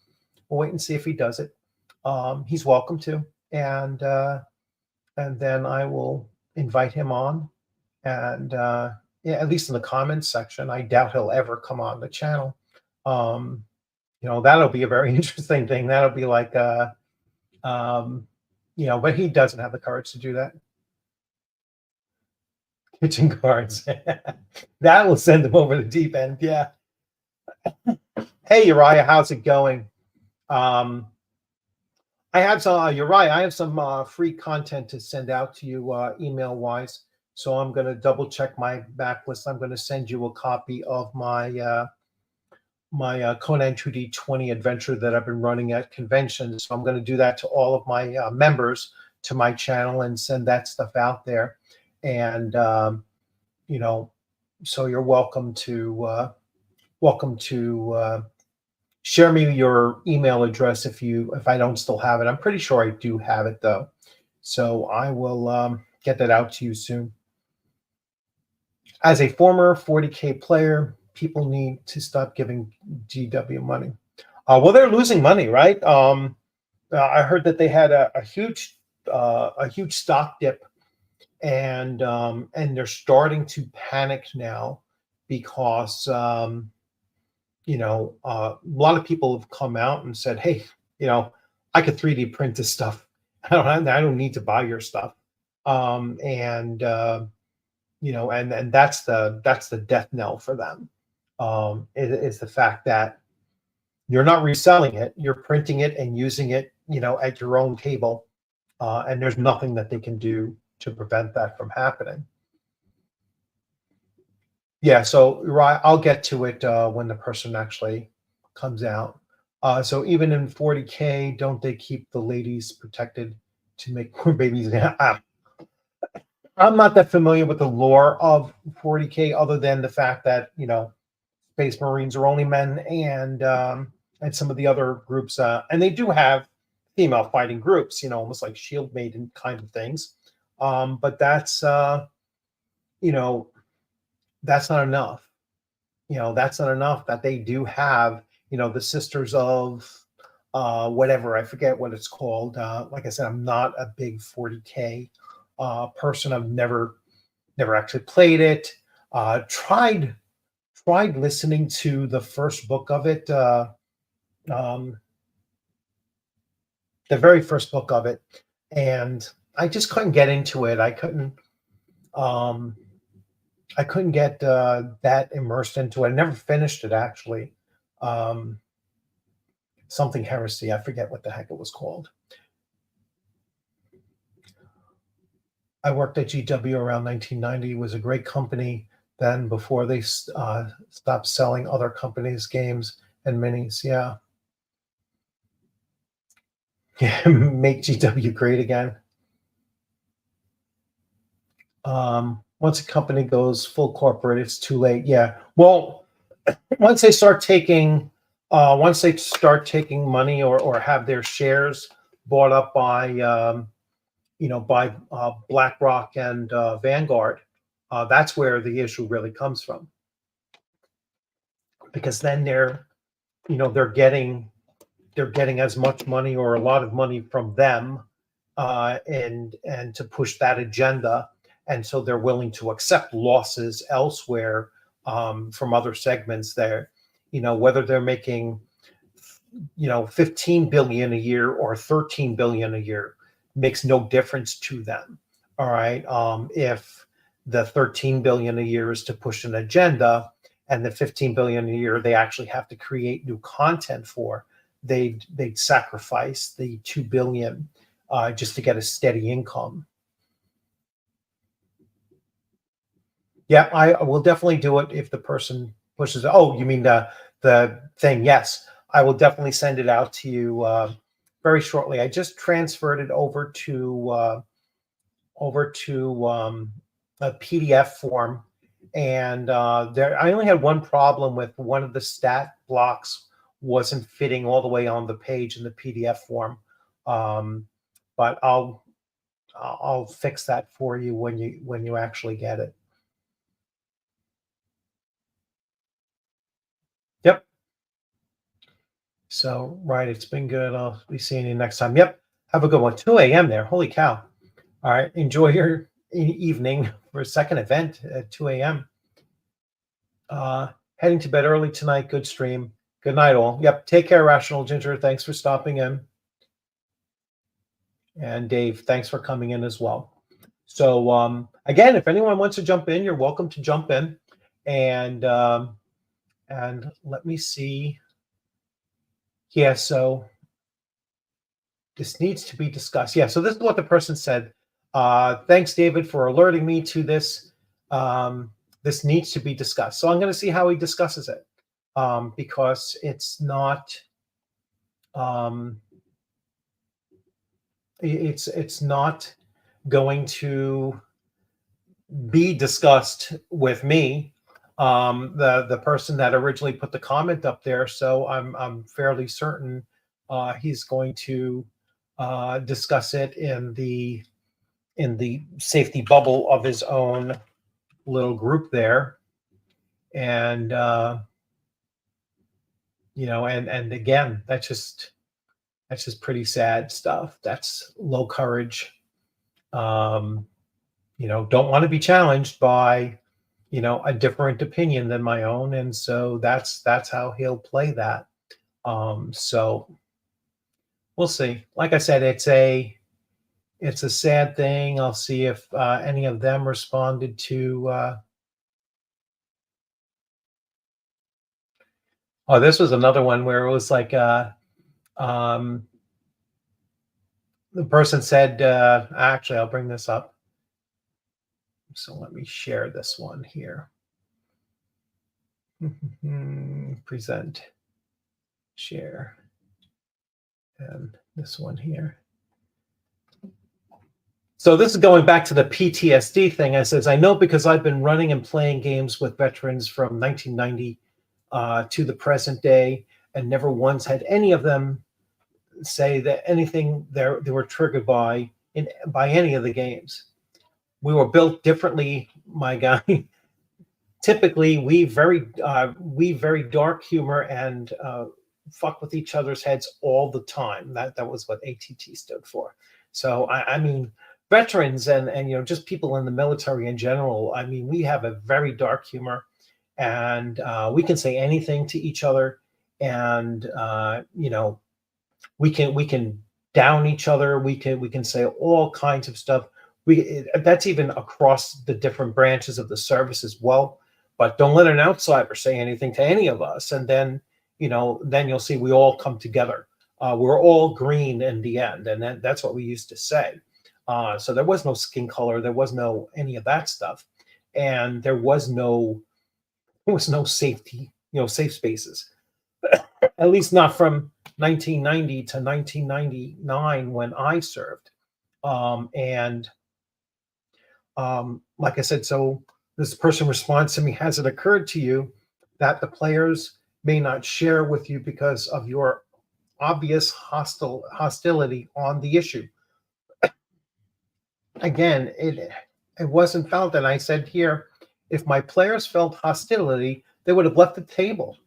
We'll wait and see if he does it. He's welcome to, and then I will invite him on, and at least in the comments section. I doubt he'll ever come on the channel. That'll be a very interesting thing. That'll be like, but he doesn't have the courage to do that. Kitchen cards. That will send him over the deep end. Yeah. Hey, Uriah, how's it going? I have some. You're right. I have some free content to send out to you email wise. So I'm going to double check my backlist. I'm going to send you a copy of my Conan 2D20 adventure that I've been running at conventions. So I'm going to do that to all of my members to my channel and send that stuff out there. And you know, so you're welcome to share me your email address if I don't still have it. I'm pretty sure I do have it though. So I will get that out to you soon. As a former 40K player, people need to stop giving GW money. Well, they're losing money, right? I heard that they had a huge stock dip, and they're starting to panic now because a lot of people have come out and said, "Hey, I could 3D print this stuff. I don't need to buy your stuff." And and that's the death knell for them. Is the fact that you're not reselling it, you're printing it and using it, at your own table, and there's nothing that they can do to prevent that from happening. Yeah, so right, I'll get to it when the person actually comes out. So even in 40K, don't they keep the ladies protected to make more babies? I'm not that familiar with the lore of 40K, other than the fact that Space Marines are only men, and some of the other groups, and they do have female fighting groups, almost like Shield Maiden kind of things. But that's not enough. That's not enough. That they do have, the Sisters of whatever, I forget what it's called. Like I said, I'm not a big 40K person. I've never actually played it. Tried listening to the first book of it, the very first book of it, and I just couldn't get into it. I couldn't get that immersed into it. I never finished it, actually. Something Heresy. I forget what the heck it was called. I worked at GW around 1990. It was a great company then, before they stopped selling other companies' games and minis. Yeah. Yeah, make GW great again. Once a company goes full corporate, it's too late. Yeah. Well, once they start taking money, or have their shares bought up by BlackRock and Vanguard, that's where the issue really comes from, because then they're getting as much money or a lot of money from them, and to push that agenda, and so they're willing to accept losses elsewhere, from other segments there, whether they're making 15 billion a year or 13 billion a year makes no difference to them. All right. If the 13 billion a year is to push an agenda, and the 15 billion a year they actually have to create new content for, they'd sacrifice the 2 billion just to get a steady income. Yeah, I will definitely do it if the person pushes it. Oh, you mean the thing? Yes, I will definitely send it out to you very shortly. I just transferred it over to a PDF form, and I only had one problem with one of the stat blocks wasn't fitting all the way on the page in the PDF form, but I'll fix that for you when you actually get it. Yep. So, right, it's been good. I'll be seeing you next time. Yep. Have a good one. 2 a.m. there. Holy cow. All right. Enjoy your evening for a second event at 2 a.m. Heading to bed early tonight. Good stream. Good night, all. Yep. Take care, Rational Ginger. Thanks for stopping in. And Dave, thanks for coming in as well. So, again, if anyone wants to jump in, you're welcome to jump in. And let me see. Yeah, so This needs to be discussed. Yeah, so this is what the person said. Thanks, David, for alerting me to this. This needs to be discussed. So I'm going to see how he discusses it, because it's not it's not going to be discussed with me, the person that originally put the comment up there. So I'm fairly certain he's going to discuss it in the safety bubble of his own little group there. And and again, that's just pretty sad stuff. That's low courage. Don't want to be challenged by a different opinion than my own, and so that's how he'll play that. So we'll see. Like I said, it's a sad thing. I'll see if any of them responded to. Oh, this was another one where it was like um, the person said. Actually, I'll bring this up. So let me share this one here. Present, share, and this one here. So this is going back to the PTSD thing. I says, I know because I've been running and playing games with veterans from 1990 to the present day, and never once had any of them say that anything they were triggered by any of the games. We were built differently, my guy. Typically, we very dark humor and fuck with each other's heads all the time. That was what ATT stood for. So I mean, veterans and just people in the military in general. I mean, we have a very dark humor, and we can say anything to each other, and we can down each other. We can say all kinds of stuff. That's even across the different branches of the service as well. But don't let an outsider say anything to any of us, and then you'll see we all come together. We're all green in the end, and that's what we used to say. So there was no skin color, there was no any of that stuff, and there was no safety, safe spaces. At least not from 1990 to 1999 when I served. Like I said, so this person responds to me, has it occurred to you that the players may not share with you because of your obvious hostility on the issue? Again, it wasn't felt. And I said here, if my players felt hostility, they would have left the table.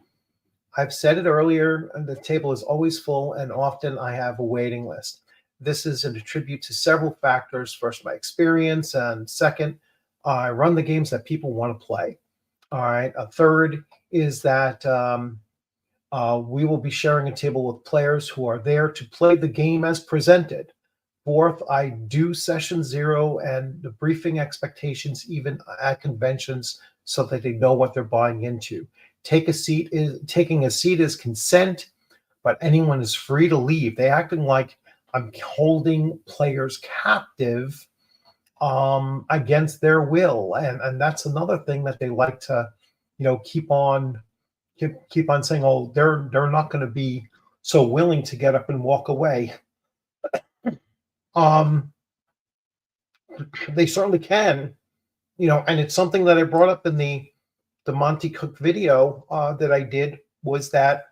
I've said it earlier, the table is always full, and often I have a waiting list. This is a tribute to several factors. First, my experience, and second, I run the games that people want to play. All right. A third is that we will be sharing a table with players who are there to play the game as presented. Fourth, I do session 0 and the briefing expectations even at conventions so that they know what they're buying into. Taking a seat is consent, but anyone is free to leave. They acting like I'm holding players captive against their will, and that's another thing that they like to, keep on saying. Oh, they're not going to be so willing to get up and walk away. They certainly can, and it's something that I brought up in the Monty Cook video that I did, was that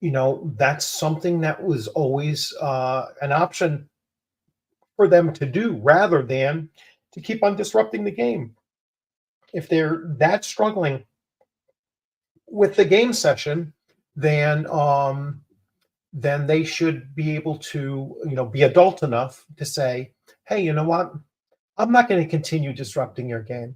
that's something that was always an option for them to do, rather than to keep on disrupting the game. If they're that struggling with the game session, then they should be able to be adult enough to say, hey, you know what, I'm not going to continue disrupting your game.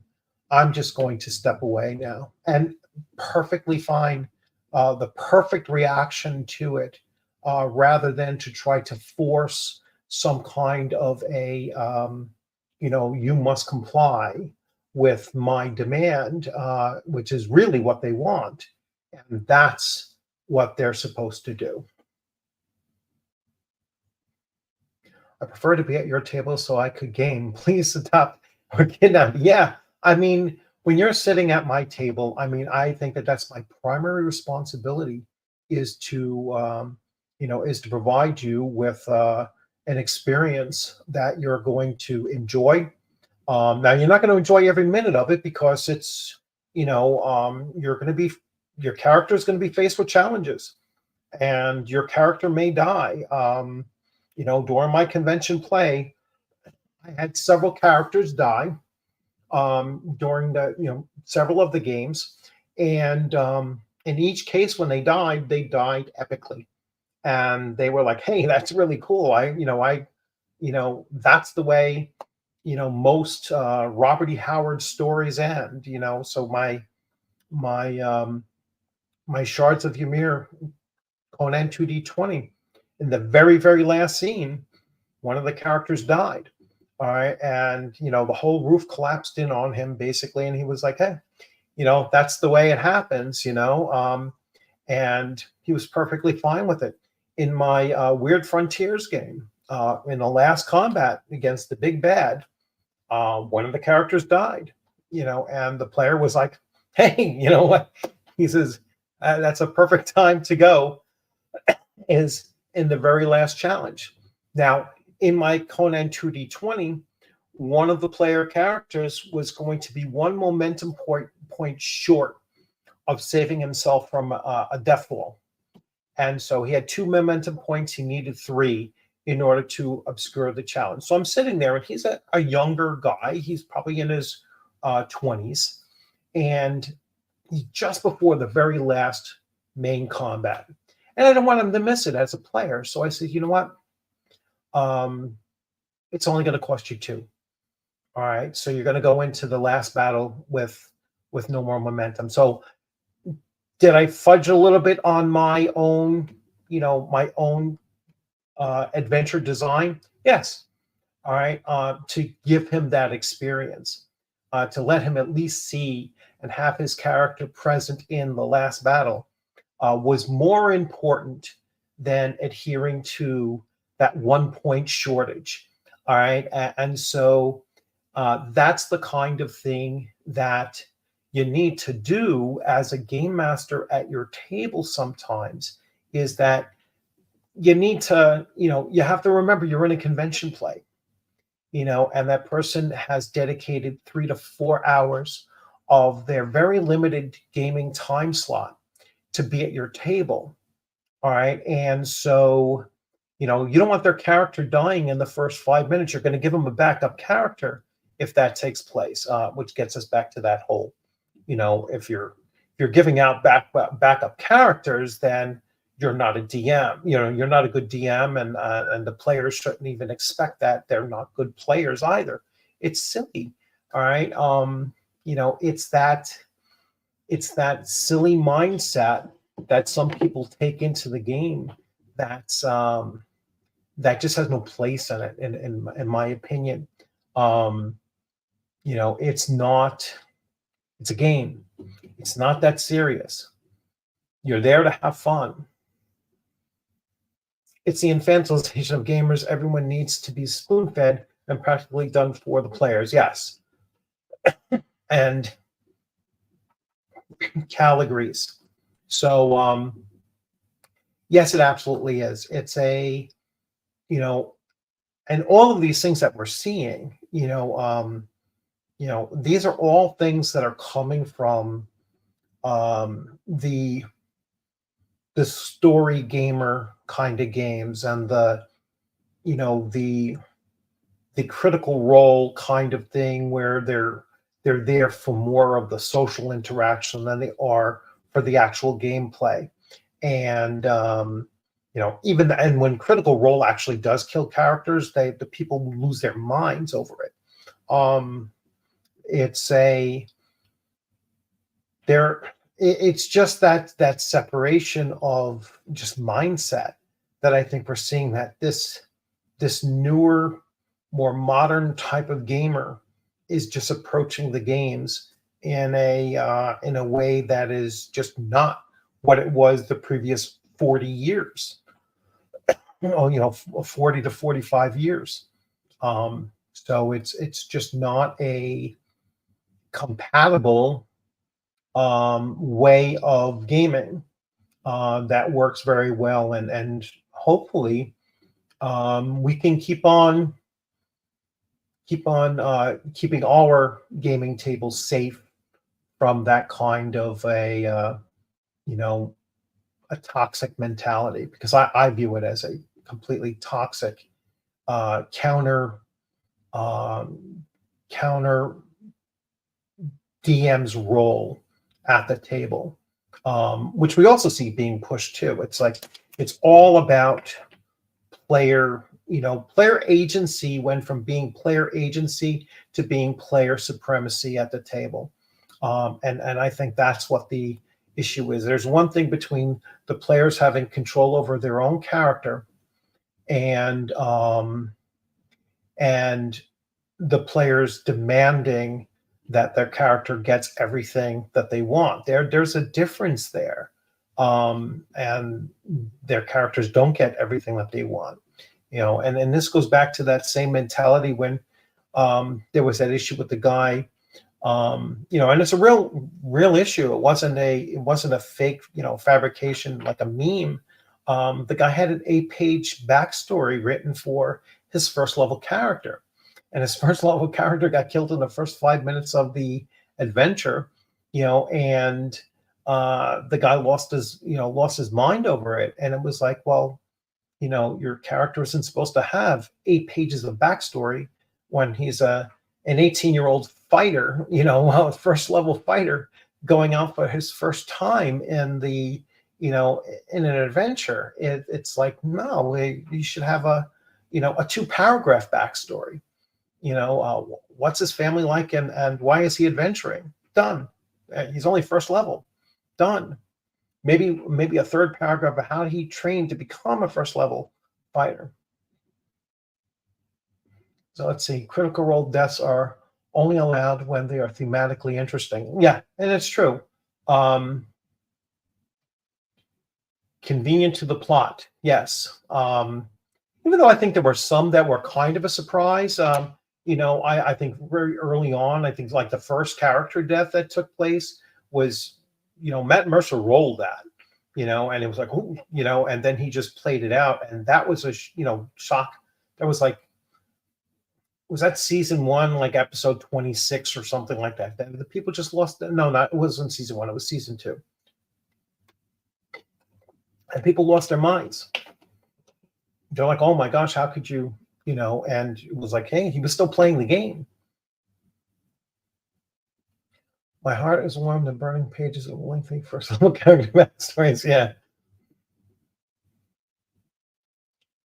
I'm just going to step away now. And perfectly fine. The perfect reaction to it, rather than to try to force some kind of a, you must comply with my demand, which is really what they want. And that's what they're supposed to do. I prefer to be at your table so I could game. Please adopt or kidnap. Yeah, I mean, when you're sitting at my table, I mean, I think that that's my primary responsibility is to, is to provide you with an experience that you're going to enjoy. Now, you're not going to enjoy every minute of it because it's, you're going to be, your character is going to be faced with challenges and your character may die. During my convention play, I had several characters die during several of the games. And in each case, when they died epically. And they were like, hey, that's really cool. That's the way, most Robert E. Howard stories end, so my my Shards of Ymir Conan 2D20, in the very, very last scene, one of the characters died. All right. And, the whole roof collapsed in on him basically. And he was like, hey, that's the way it happens, and he was perfectly fine with it. In my Weird Frontiers game, in the last combat against the big bad, one of the characters died, and the player was like, hey, you know what? He says, that's a perfect time to go, is in the very last challenge. Now, in my Conan 2D20, one of the player characters was going to be one momentum point short of saving himself from a death wall. And so he had 2 momentum points. He needed 3 in order to obscure the challenge. So I'm sitting there, and he's a younger guy. He's probably in his 20s. And he's just before the very last main combat. And I don't want him to miss it as a player. So I said, you know what? It's only going to cost you 2. All right. So you're going to go into the last battle with no more momentum. So did I fudge a little bit on my own, adventure design? Yes. All right. To give him that experience, to let him at least see and have his character present in the last battle, was more important than adhering to that 1 point shortage. All right. And so that's the kind of thing that you need to do as a game master at your table sometimes, is that you need to, you have to remember you're in a convention play, and that person has dedicated 3 to 4 hours of their very limited gaming time slot to be at your table. All right. And so, you don't want their character dying in the first 5 minutes. You're going to give them a backup character if that takes place, which gets us back to that whole, if you're giving out backup characters, then you're not a DM. You're not a good DM, and the players shouldn't even expect that. They're not good players either. It's silly. All right. It's that silly mindset that some people take into the game that's that just has no place in it, in my opinion. It's a game. It's not that serious. You're there to have fun. It's the infantilization of gamers. Everyone needs to be spoon-fed and practically done for the players. Yes. And Cal agrees. So, yes, it absolutely is. It's a, and all of these things that we're seeing, these are all things that are coming from the story gamer kind of games, and the critical role kind of thing, where they're there for more of the social interaction than they are for the actual gameplay. And and when critical role actually does kill characters, the people lose their minds over it. It's just that separation of just mindset that I think we're seeing, that this newer, more modern type of gamer is just approaching the games in a way that is just not what it was the previous 40 years. 40 to 45 years. So it's just not a compatible way of gaming that works very well, and hopefully we can keeping our gaming tables safe from that kind of you know a toxic mentality, because I view it as a completely toxic counter um, counter DM's role at the table, which we also see being pushed too. It's like it's all about player agency went from being player agency to being player supremacy at the table. And I think that's what the issue is. There's one thing between the players having control over their own character and the players demanding that their character gets everything that they want. There's a difference there. And their characters don't get everything that they want. And this goes back to that same mentality when there was that issue with the guy, and it's a real issue. It wasn't a fake, fabrication like a meme. The guy had an 8-page backstory written for his first level character, and his first level character got killed in the first 5 minutes of the adventure, and the guy lost his mind over it. And it was like, well, your character isn't supposed to have 8 pages of backstory when he's an 18-year-old fighter, a first level fighter going out for his first time in an adventure. It's like, no, you should have a 2-paragraph backstory. What's his family like, and why is he adventuring? Done. He's only first level. Done. Maybe a 3rd paragraph of how he trained to become a first level fighter. So let's see. Critical Role deaths are only allowed when they are thematically interesting. Yeah, and it's true. Convenient to the plot. Yes. Even though I think there were some that were kind of a surprise. I think very early on, I think like the first character death that took place was, Matt Mercer rolled that, and it was like, ooh, and then he just played it out. And that was a, shock. That was like, was that season 1, like episode 26 or something like that? The people just lost. No, it wasn't season 1. It was season 2. And people lost their minds. They're like, oh my gosh, how could you, and it was like, hey, he was still playing the game. My heart is warmed and burning pages of lengthy first level character backstories. Yeah.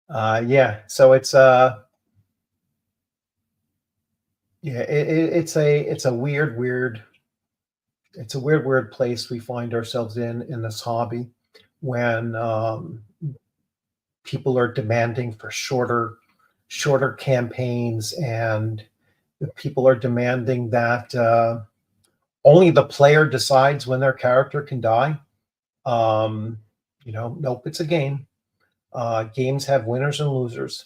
Yeah. So it's it's a weird place we find ourselves in this hobby, when people are demanding for shorter campaigns, and people are demanding that only the player decides when their character can die. Nope, it's a game. Games have winners and losers.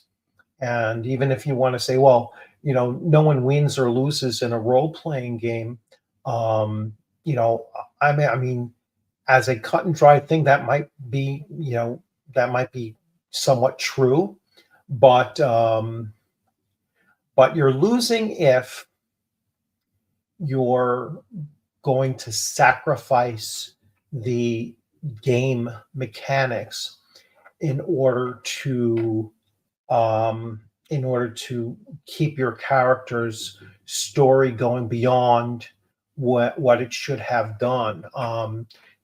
And even if you want to say, well, no one wins or loses in a role-playing game, I mean, as a cut and dry thing, that might be, somewhat true, but you're losing if you're going to sacrifice the game mechanics in order to keep your character's story going beyond what it should have done.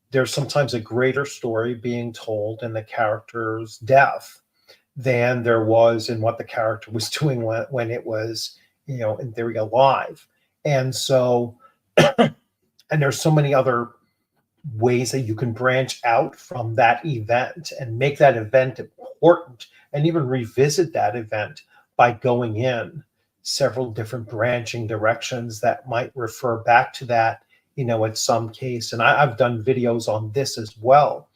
There's sometimes a greater story being told in the character's death than there was in what the character was doing when it was, in theory, alive. And so, and there's so many other ways that you can branch out from that event and make that event important, and even revisit that event by going in several different branching directions that might refer back to that, in some case. And I've done videos on this as well.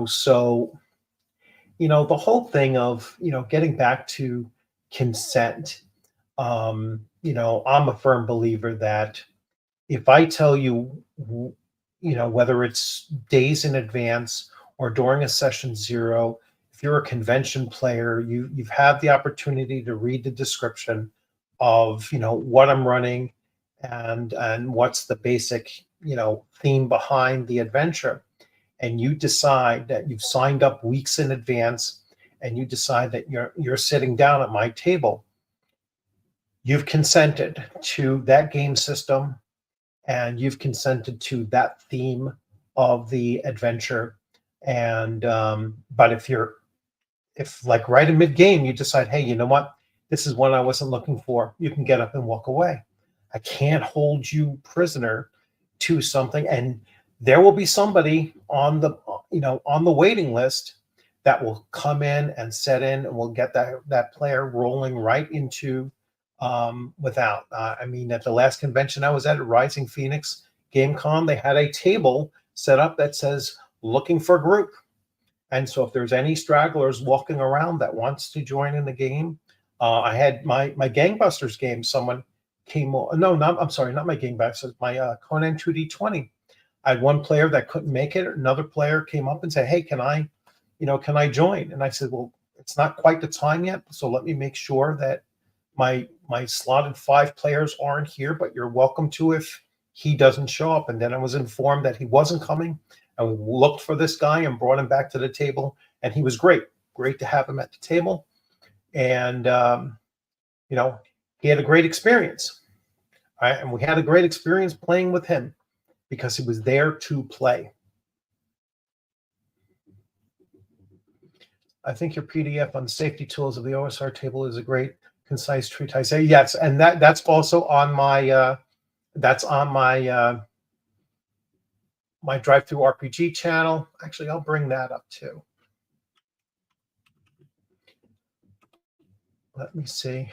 So, the whole thing of, getting back to consent. I'm a firm believer that if I tell you, whether it's days in advance or during a session zero, if you're a convention player, you've had the opportunity to read the description of, what I'm running and what's the basic, theme behind the adventure. And you decide that you've signed up weeks in advance and you decide that you're sitting down at my table, you've consented to that game system and you've consented to that theme of the adventure. And but if like right in mid game you decide, hey, you know what, this is one I wasn't looking for, you can get up and walk away. I can't hold you prisoner to something. And there will be somebody on the waiting list that will come in and set in, and we'll get that player rolling right into without. I mean, at the last convention I was at Rising Phoenix GameCon, they had a table set up that says looking for group. And so if there's any stragglers walking around that wants to join in the game, I had my Gangbusters game. Someone came. No, not. I'm sorry, not my Gangbusters. My Conan 2D20. I had one player that couldn't make it. Another player came up and said, "Hey, can I join?" And I said, "Well, it's not quite the time yet, so let me make sure that my slotted 5 players aren't here, but you're welcome to if he doesn't show up." And then I was informed that he wasn't coming. And we looked for this guy and brought him back to the table, and he was great to have him at the table. And he had a great experience, right? And we had a great experience playing with him because he was there to play. I think your PDF on safety tools of the OSR table is a great concise treatise. Yes, and that's also on my my Drive-Through RPG channel. Actually, I'll bring that up too. Let me see.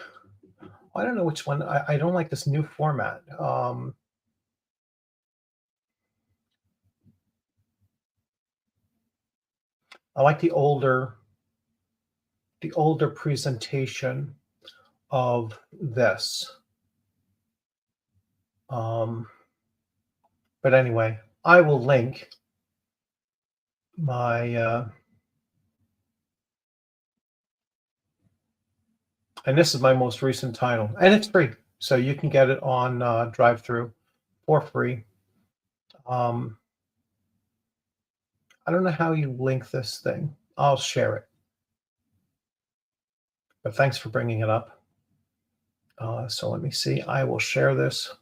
I don't know which one. I don't like this new format. I like the older presentation of this. But anyway, I will link my and this is my most recent title, and it's free, so you can get it on Drive-Through for free. I don't know how you link this thing. I'll share it. But thanks for bringing it up. So let me see. I will share this.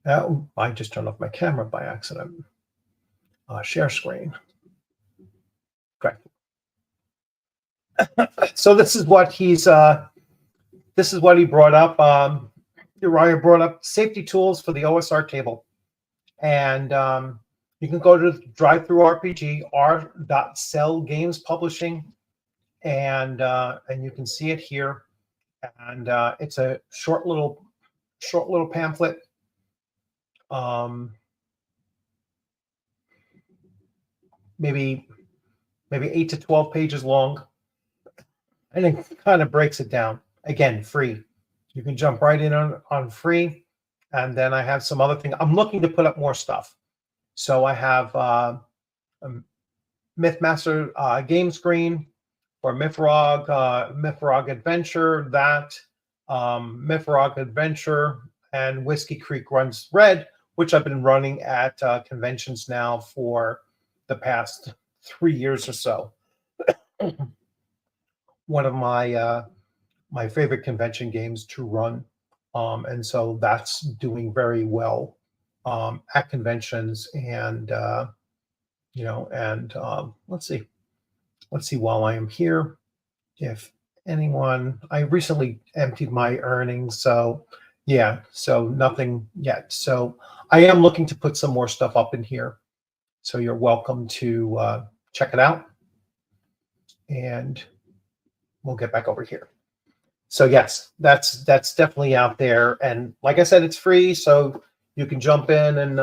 Oh, I just turned off my camera by accident. Share screen. Great. So this is what he brought up. Uriah brought up safety tools for the OSR table, and you can go to Drive-Through RPG, r.cell games publishing, and you can see it here. And it's a short little pamphlet. Maybe 8 to 12 pages long, and it kind of breaks it down. Again, free. You can jump right in on free. And then I have some other things. I'm looking to put up more stuff. So I have a Mythmaster game screen for Mythrog Adventure, Mythrog Adventure, and Whiskey Creek Runs Red, which I've been running at conventions now for the past 3 years or so. One of my favorite convention games to run, and so that's doing very well at conventions. And let's see while I am here if anyone. I recently emptied my earnings, so yeah, so nothing yet. So I am looking to put some more stuff up in here, so you're welcome to check it out, and we'll get back over here. So yes, that's definitely out there, and like I said, it's free, so you can jump in and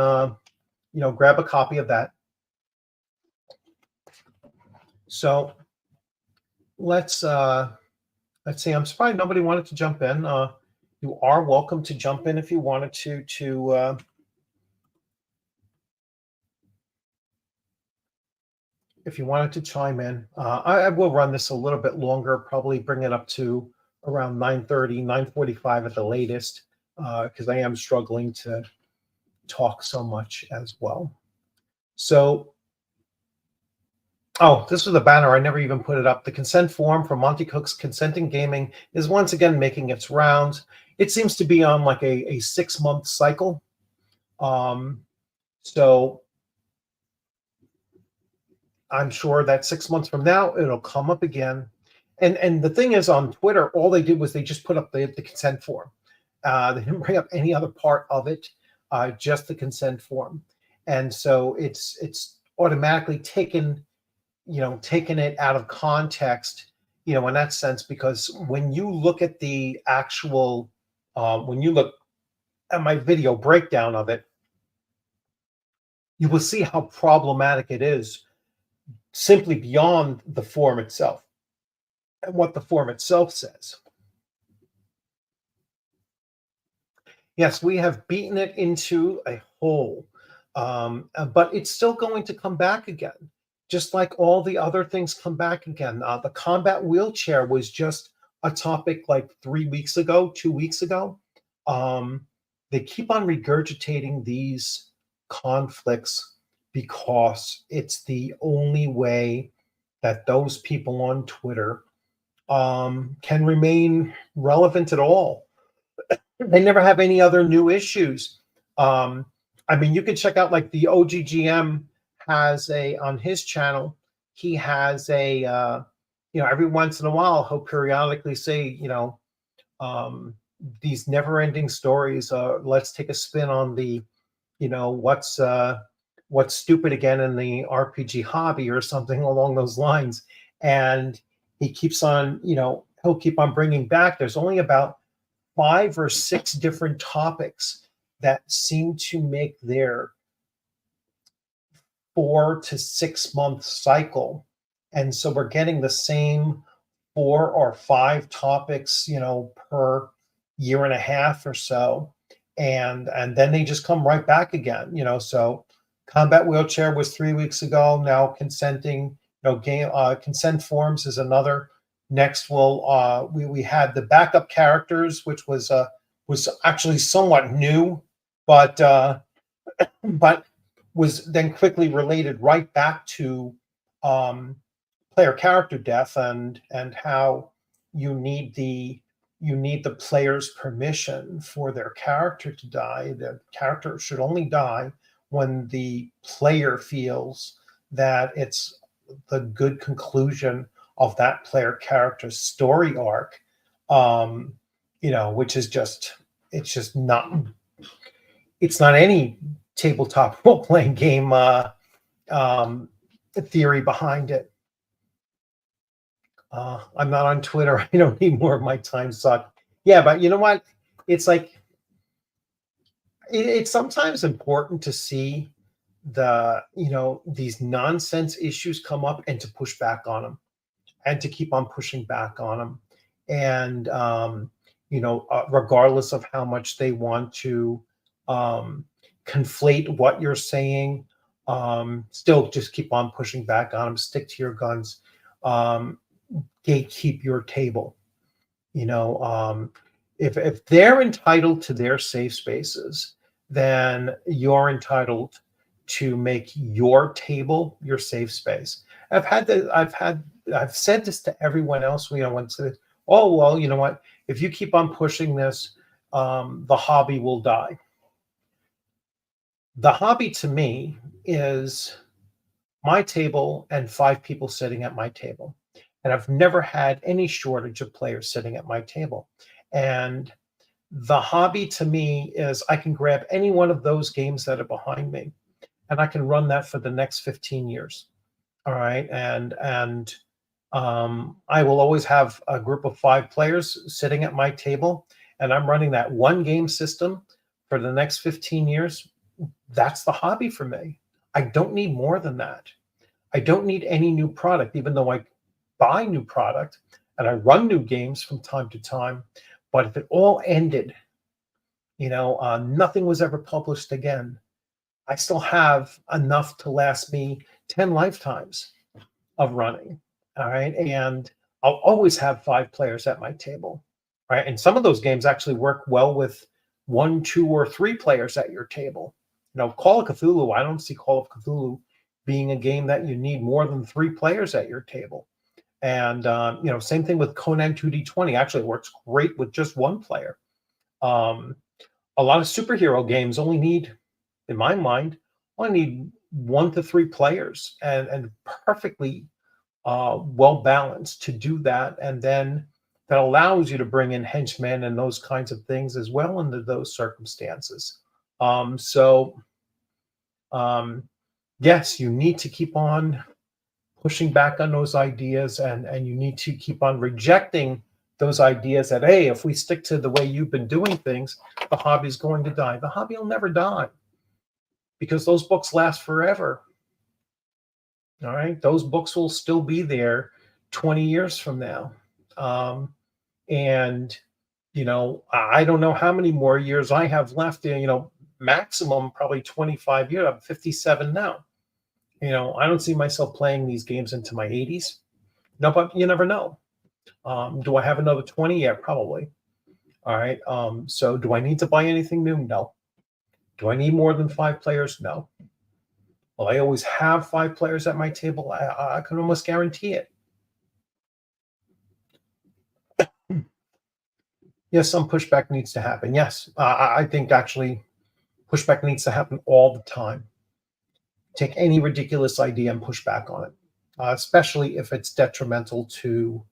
grab a copy of that. So let's see. I'm surprised nobody wanted to jump in. You are welcome to jump in if you wanted to if you wanted to chime in. I will run this a little bit longer, probably bring it up to around 9:30, 9:45 at the latest, because I am struggling to talk so much as well. So, oh, this was a banner. I never even put it up. The consent form for Monty Cook's Consenting Gaming is once again making its rounds. It seems to be on like a 6-month cycle. So I'm sure that 6 months from now it'll come up again. And the thing is, on Twitter, all they did was they just put up the consent form. They didn't bring up any other part of it, just the consent form. And so it's automatically taken it out of context, in that sense, because when you look at the actual, when you look at my video breakdown of it, you will see how problematic it is simply beyond the form itself and what the form itself says. Yes, we have beaten it into a hole, but it's still going to come back again, just like all the other things come back again. The combat wheelchair was just a topic like 3 weeks ago, 2 weeks ago. They keep on regurgitating these conflicts because it's the only way that those people on Twitter can remain relevant at all. They never have any other new issues. I mean, you can check out like the OGGM has on his channel, he has every once in a while, he'll periodically say, these never ending stories. Let's take a spin on the, what's stupid again in the RPG hobby or something along those lines. And he keeps on, he'll keep on bringing back. There's only about 5 or 6 different topics that seem to make their 4 to 6 month cycle. And so we're getting the same 4 or 5 topics, per year and a half or so. And then they just come right back again, so combat wheelchair was 3 weeks ago. Now consenting, game consent forms is another. Next, we had the backup characters, which was actually somewhat new, but was then quickly related right back to player character death and how you need the player's permission for their character to die. The character should only die when the player feels that it's the good conclusion of that player character's story arc, which is it's not any tabletop role-playing game theory behind it. I'm not on Twitter. I don't need more of my time sucked. Yeah, but you know what? It's like it's sometimes important to see these nonsense issues come up and to push back on them and to keep on pushing back on them. And, regardless of how much they want to conflate what you're saying, still just keep on pushing back on them. Stick to your guns. Gatekeep your table. If they're entitled to their safe spaces, then you're entitled to make your table your safe space. I've said this to everyone else. Oh, well, you know what? If you keep on pushing this, the hobby will die. The hobby to me is my table and 5 people sitting at my table. And I've never had any shortage of players sitting at my table. And the hobby to me is I can grab any one of those games that are behind me and I can run that for the next 15 years. All right. And I will always have a group of 5 players sitting at my table, and I'm running that one game system for the next 15 years. That's the hobby for me. I don't need more than that. I don't need any new product, even though buy new product and I run new games from time to time. But if it all ended, nothing was ever published again, I still have enough to last me 10 lifetimes of running. All right. And I'll always have 5 players at my table. Right. And some of those games actually work well with 1, 2, or 3 players at your table. Call of Cthulhu, I don't see Call of Cthulhu being a game that you need more than 3 players at your table. And, same thing with Conan 2D20. Actually, it works great with just 1 player. A lot of superhero games only need, in my mind, only need 1 to 3 players and perfectly well balanced to do that. And then that allows you to bring in henchmen and those kinds of things as well under those circumstances. Yes, you need to keep on pushing back on those ideas, and you need to keep on rejecting those ideas that, hey, if we stick to the way you've been doing things, the hobby's going to die. The hobby will never die because those books last forever. All right. Those books will still be there 20 years from now. And, I don't know how many more years I have left, maximum probably 25 years. I'm 57 now. I don't see myself playing these games into my 80s. No, but you never know. Do I have another 20? Yeah, probably. All right. So do I need to buy anything new? No. Do I need more than 5 players? No. Well, I always have 5 players at my table. I can almost guarantee it. Yes, some pushback needs to happen. Yes, I think actually pushback needs to happen all the time. Take any ridiculous idea and push back on it, especially if it's detrimental to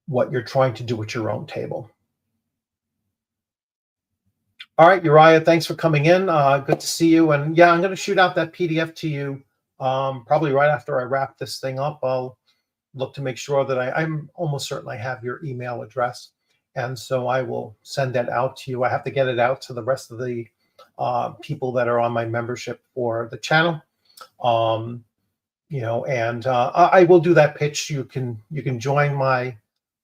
what you're trying to do at your own table. All right, Uriah, thanks for coming in. Good to see you. And yeah, I'm going to shoot out that PDF to you probably right after I wrap this thing up. I'll look to make sure that I'm almost certain I have your email address. And so I will send that out to you. I have to get it out to the rest of the people that are on my membership for the channel. And I will do that pitch. You can join my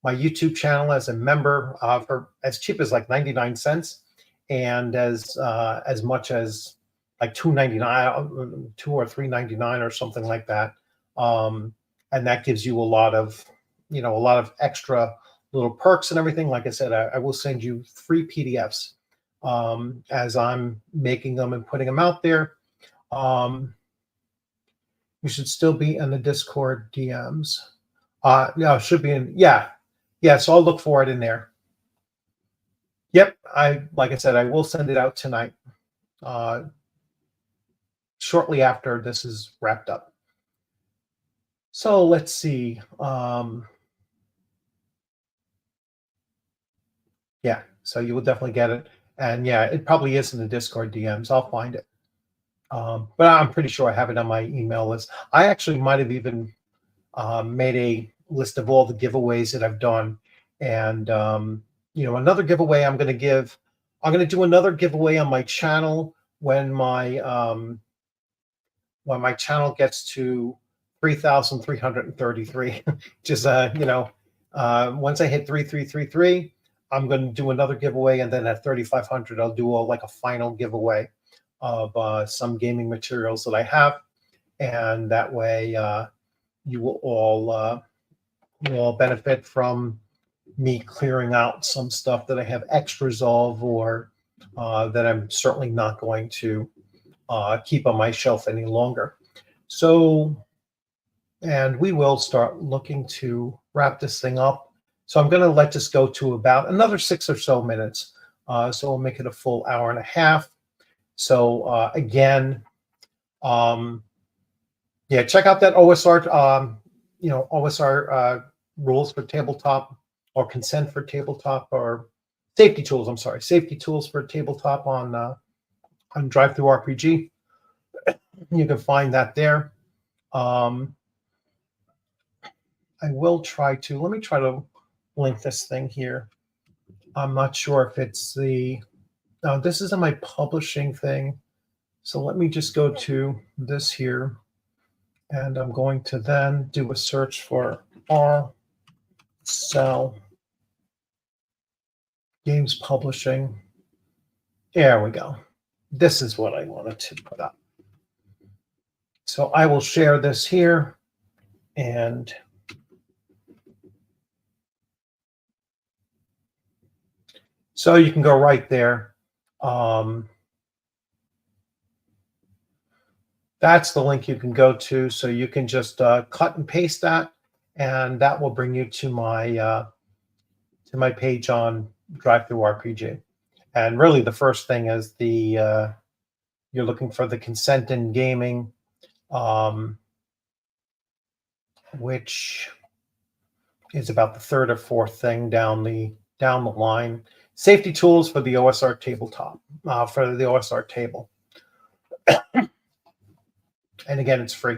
YouTube channel as a member for as cheap as like 99 cents. And as much as like $2.99, $2 or $3.99 or something like that, and that gives you a lot of extra little perks and everything. Like I said, I will send you free PDFs as I'm making them and putting them out there. You should still be in the Discord DMs. No, it should be in. Yeah. So I'll look for it in there. Yep, like I said, I will send it out tonight, shortly after this is wrapped up. So let's see. Yeah, so you will definitely get it, and yeah, it probably is in the Discord DMs. I'll find it, but I'm pretty sure I have it on my email list. I actually might have even made a list of all the giveaways that I've done, and another giveaway I'm going to do another giveaway on my channel when my channel gets to 3,333. Just once I hit 3,333, I'm going to do another giveaway, and then at 3,500, I'll do like a final giveaway of some gaming materials that I have, and that way you will all benefit from me clearing out some stuff that I have extras of, or that I'm certainly not going to keep on my shelf any longer. So, and we will start looking to wrap this thing up. So I'm going to let this go to about another 6 or so minutes. So we'll make it a full hour and a half. So again, check out that OSR, OSR rules for tabletop, or consent for tabletop, or safety tools. I'm sorry, safety tools for tabletop on DriveThruRPG. You can find that there. I will try to. Let me try to link this thing here. I'm not sure if it's the. No, this isn't my publishing thing. So let me just go to this here, and I'm going to then do a search for OSR sell games publishing. There we go. This is what I wanted to put up. So I will share this here, and so you can go right there. That's the link you can go to. So you can just cut and paste that, and that will bring you to my page on DriveThruRPG. And really, the first thing is the you're looking for the consent in gaming, which is about the third or fourth thing down the line. Safety tools for the OSR tabletop, for the OSR table. And again, it's free.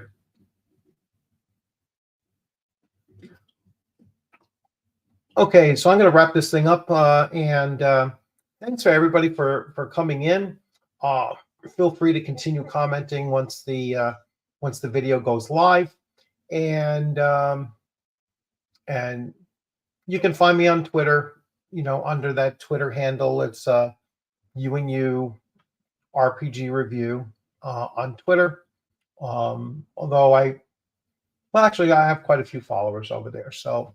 Okay, so I'm going to wrap this thing up, and thanks for everybody for coming in. Feel free to continue commenting once the video goes live, and you can find me on Twitter. Under that Twitter handle, it's You and You RPG Review on Twitter. Although I have quite a few followers over there. So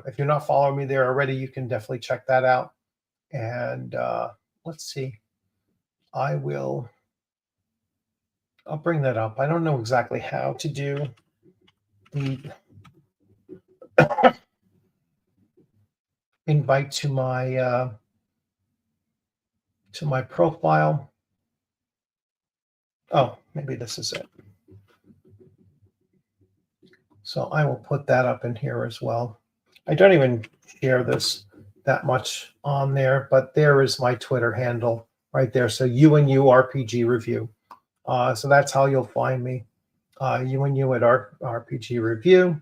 if you're not following me there already, you can definitely check that out. And let's see. I'll bring that up. I don't know exactly how to do the invite to my profile. Oh, maybe this is it. So I will put that up in here as well. I don't even share this that much on there, but there is my Twitter handle right there. So You and You RPG Review. So that's how you'll find me. You and You at RPG Review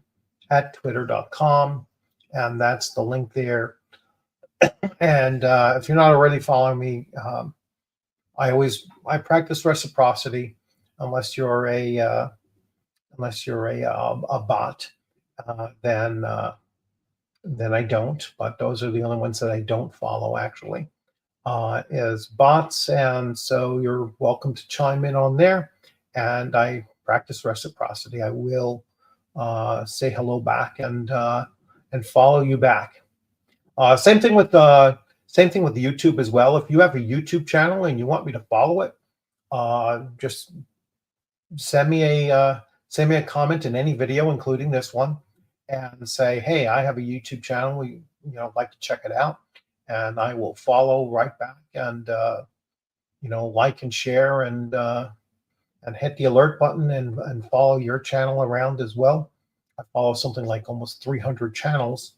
at twitter.com. And that's the link there. And if you're not already following me, I practice reciprocity unless you're a bot, then I don't. But those are the only ones that I don't follow, actually, is bots. And so you're welcome to chime in on there. And I practice reciprocity. I will say hello back and follow you back. Same thing with the YouTube as well. If you have a YouTube channel and you want me to follow it, just send me a comment in any video, including this one, and say, hey, I have a YouTube channel. I'd like to check it out, and I will follow right back and like and share and hit the alert button and follow your channel around as well. I follow something like almost 300 channels,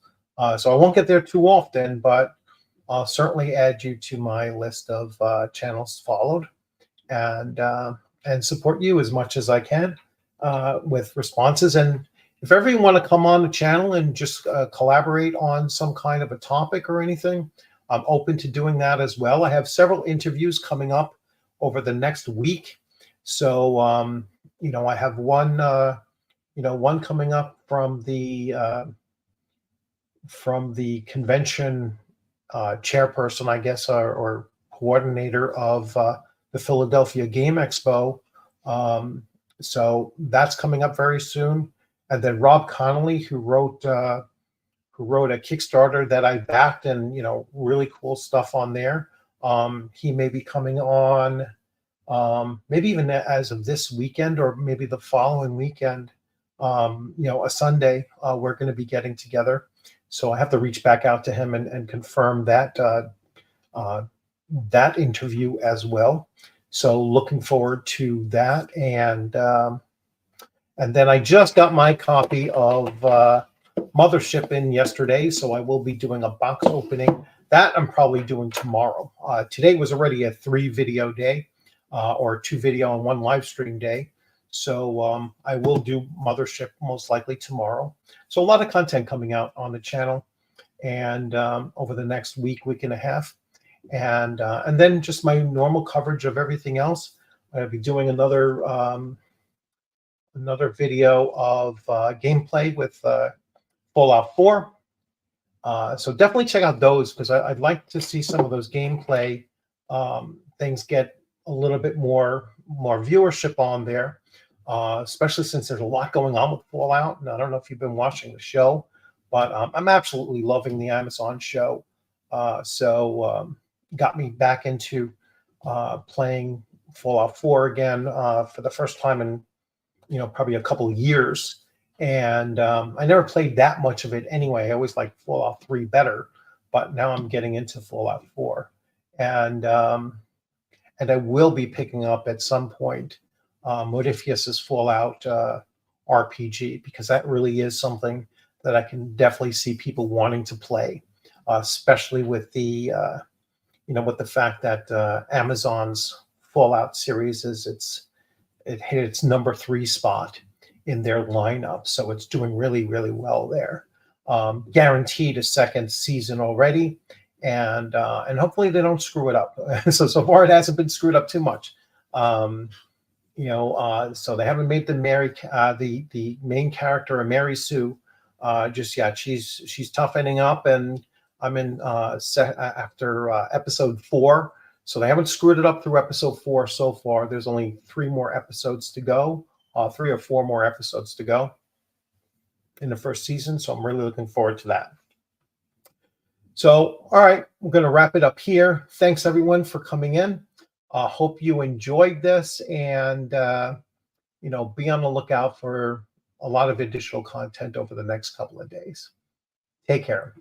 so I won't get there too often, but I'll certainly add you to my list of channels followed, and support you as much as I can with responses. And if ever you want to come on the channel and just collaborate on some kind of a topic or anything, I'm open to doing that as well. I have several interviews coming up over the next week. So, I have one coming up from the convention chairperson, I guess, or coordinator of the Philadelphia Game Expo. So that's coming up very soon. And then Rob Connolly, who wrote a Kickstarter that I backed, and really cool stuff on there. He may be coming on, maybe even as of this weekend or maybe the following weekend. A Sunday, we're going to be getting together. So I have to reach back out to him and confirm that that interview as well. So looking forward to that. And then I just got my copy of Mothership in yesterday, so I will be doing a box opening. That I'm probably doing tomorrow. Today was already a 3-video day, or 2 video and 1 live stream day. So I will do Mothership most likely tomorrow. So a lot of content coming out on the channel, and over the next week and a half. And then just my normal coverage of everything else. I'll be doing another video of gameplay with Fallout 4. So definitely check out those, because I'd like to see some of those gameplay things get a little bit more viewership on there, especially since there's a lot going on with Fallout. And I don't know if you've been watching the show, but I'm absolutely loving the Amazon show. So got me back into playing Fallout 4 again for the first time in probably a couple of years. And I never played that much of it anyway. I always liked Fallout 3 better, but now I'm getting into Fallout 4. And I will be picking up at some point Modiphius's Fallout RPG, because that really is something that I can definitely see people wanting to play, especially with the with the fact that Amazon's Fallout series it hit its number 3 spot in their lineup, so it's doing really, really well there. Guaranteed a second season already, and hopefully they don't screw it up. So far it hasn't been screwed up too much. So they haven't made the main character, Mary Sue, just yet. She's toughening up, and I'm in after episode 4. So they haven't screwed it up through episode 4 so far. There's only 3 more episodes to go, 3 or 4 more episodes to go in the first season. So I'm really looking forward to that. So, all right, we're going to wrap it up here. Thanks, everyone, for coming in. Hope you enjoyed this, and, be on the lookout for a lot of additional content over the next couple of days. Take care.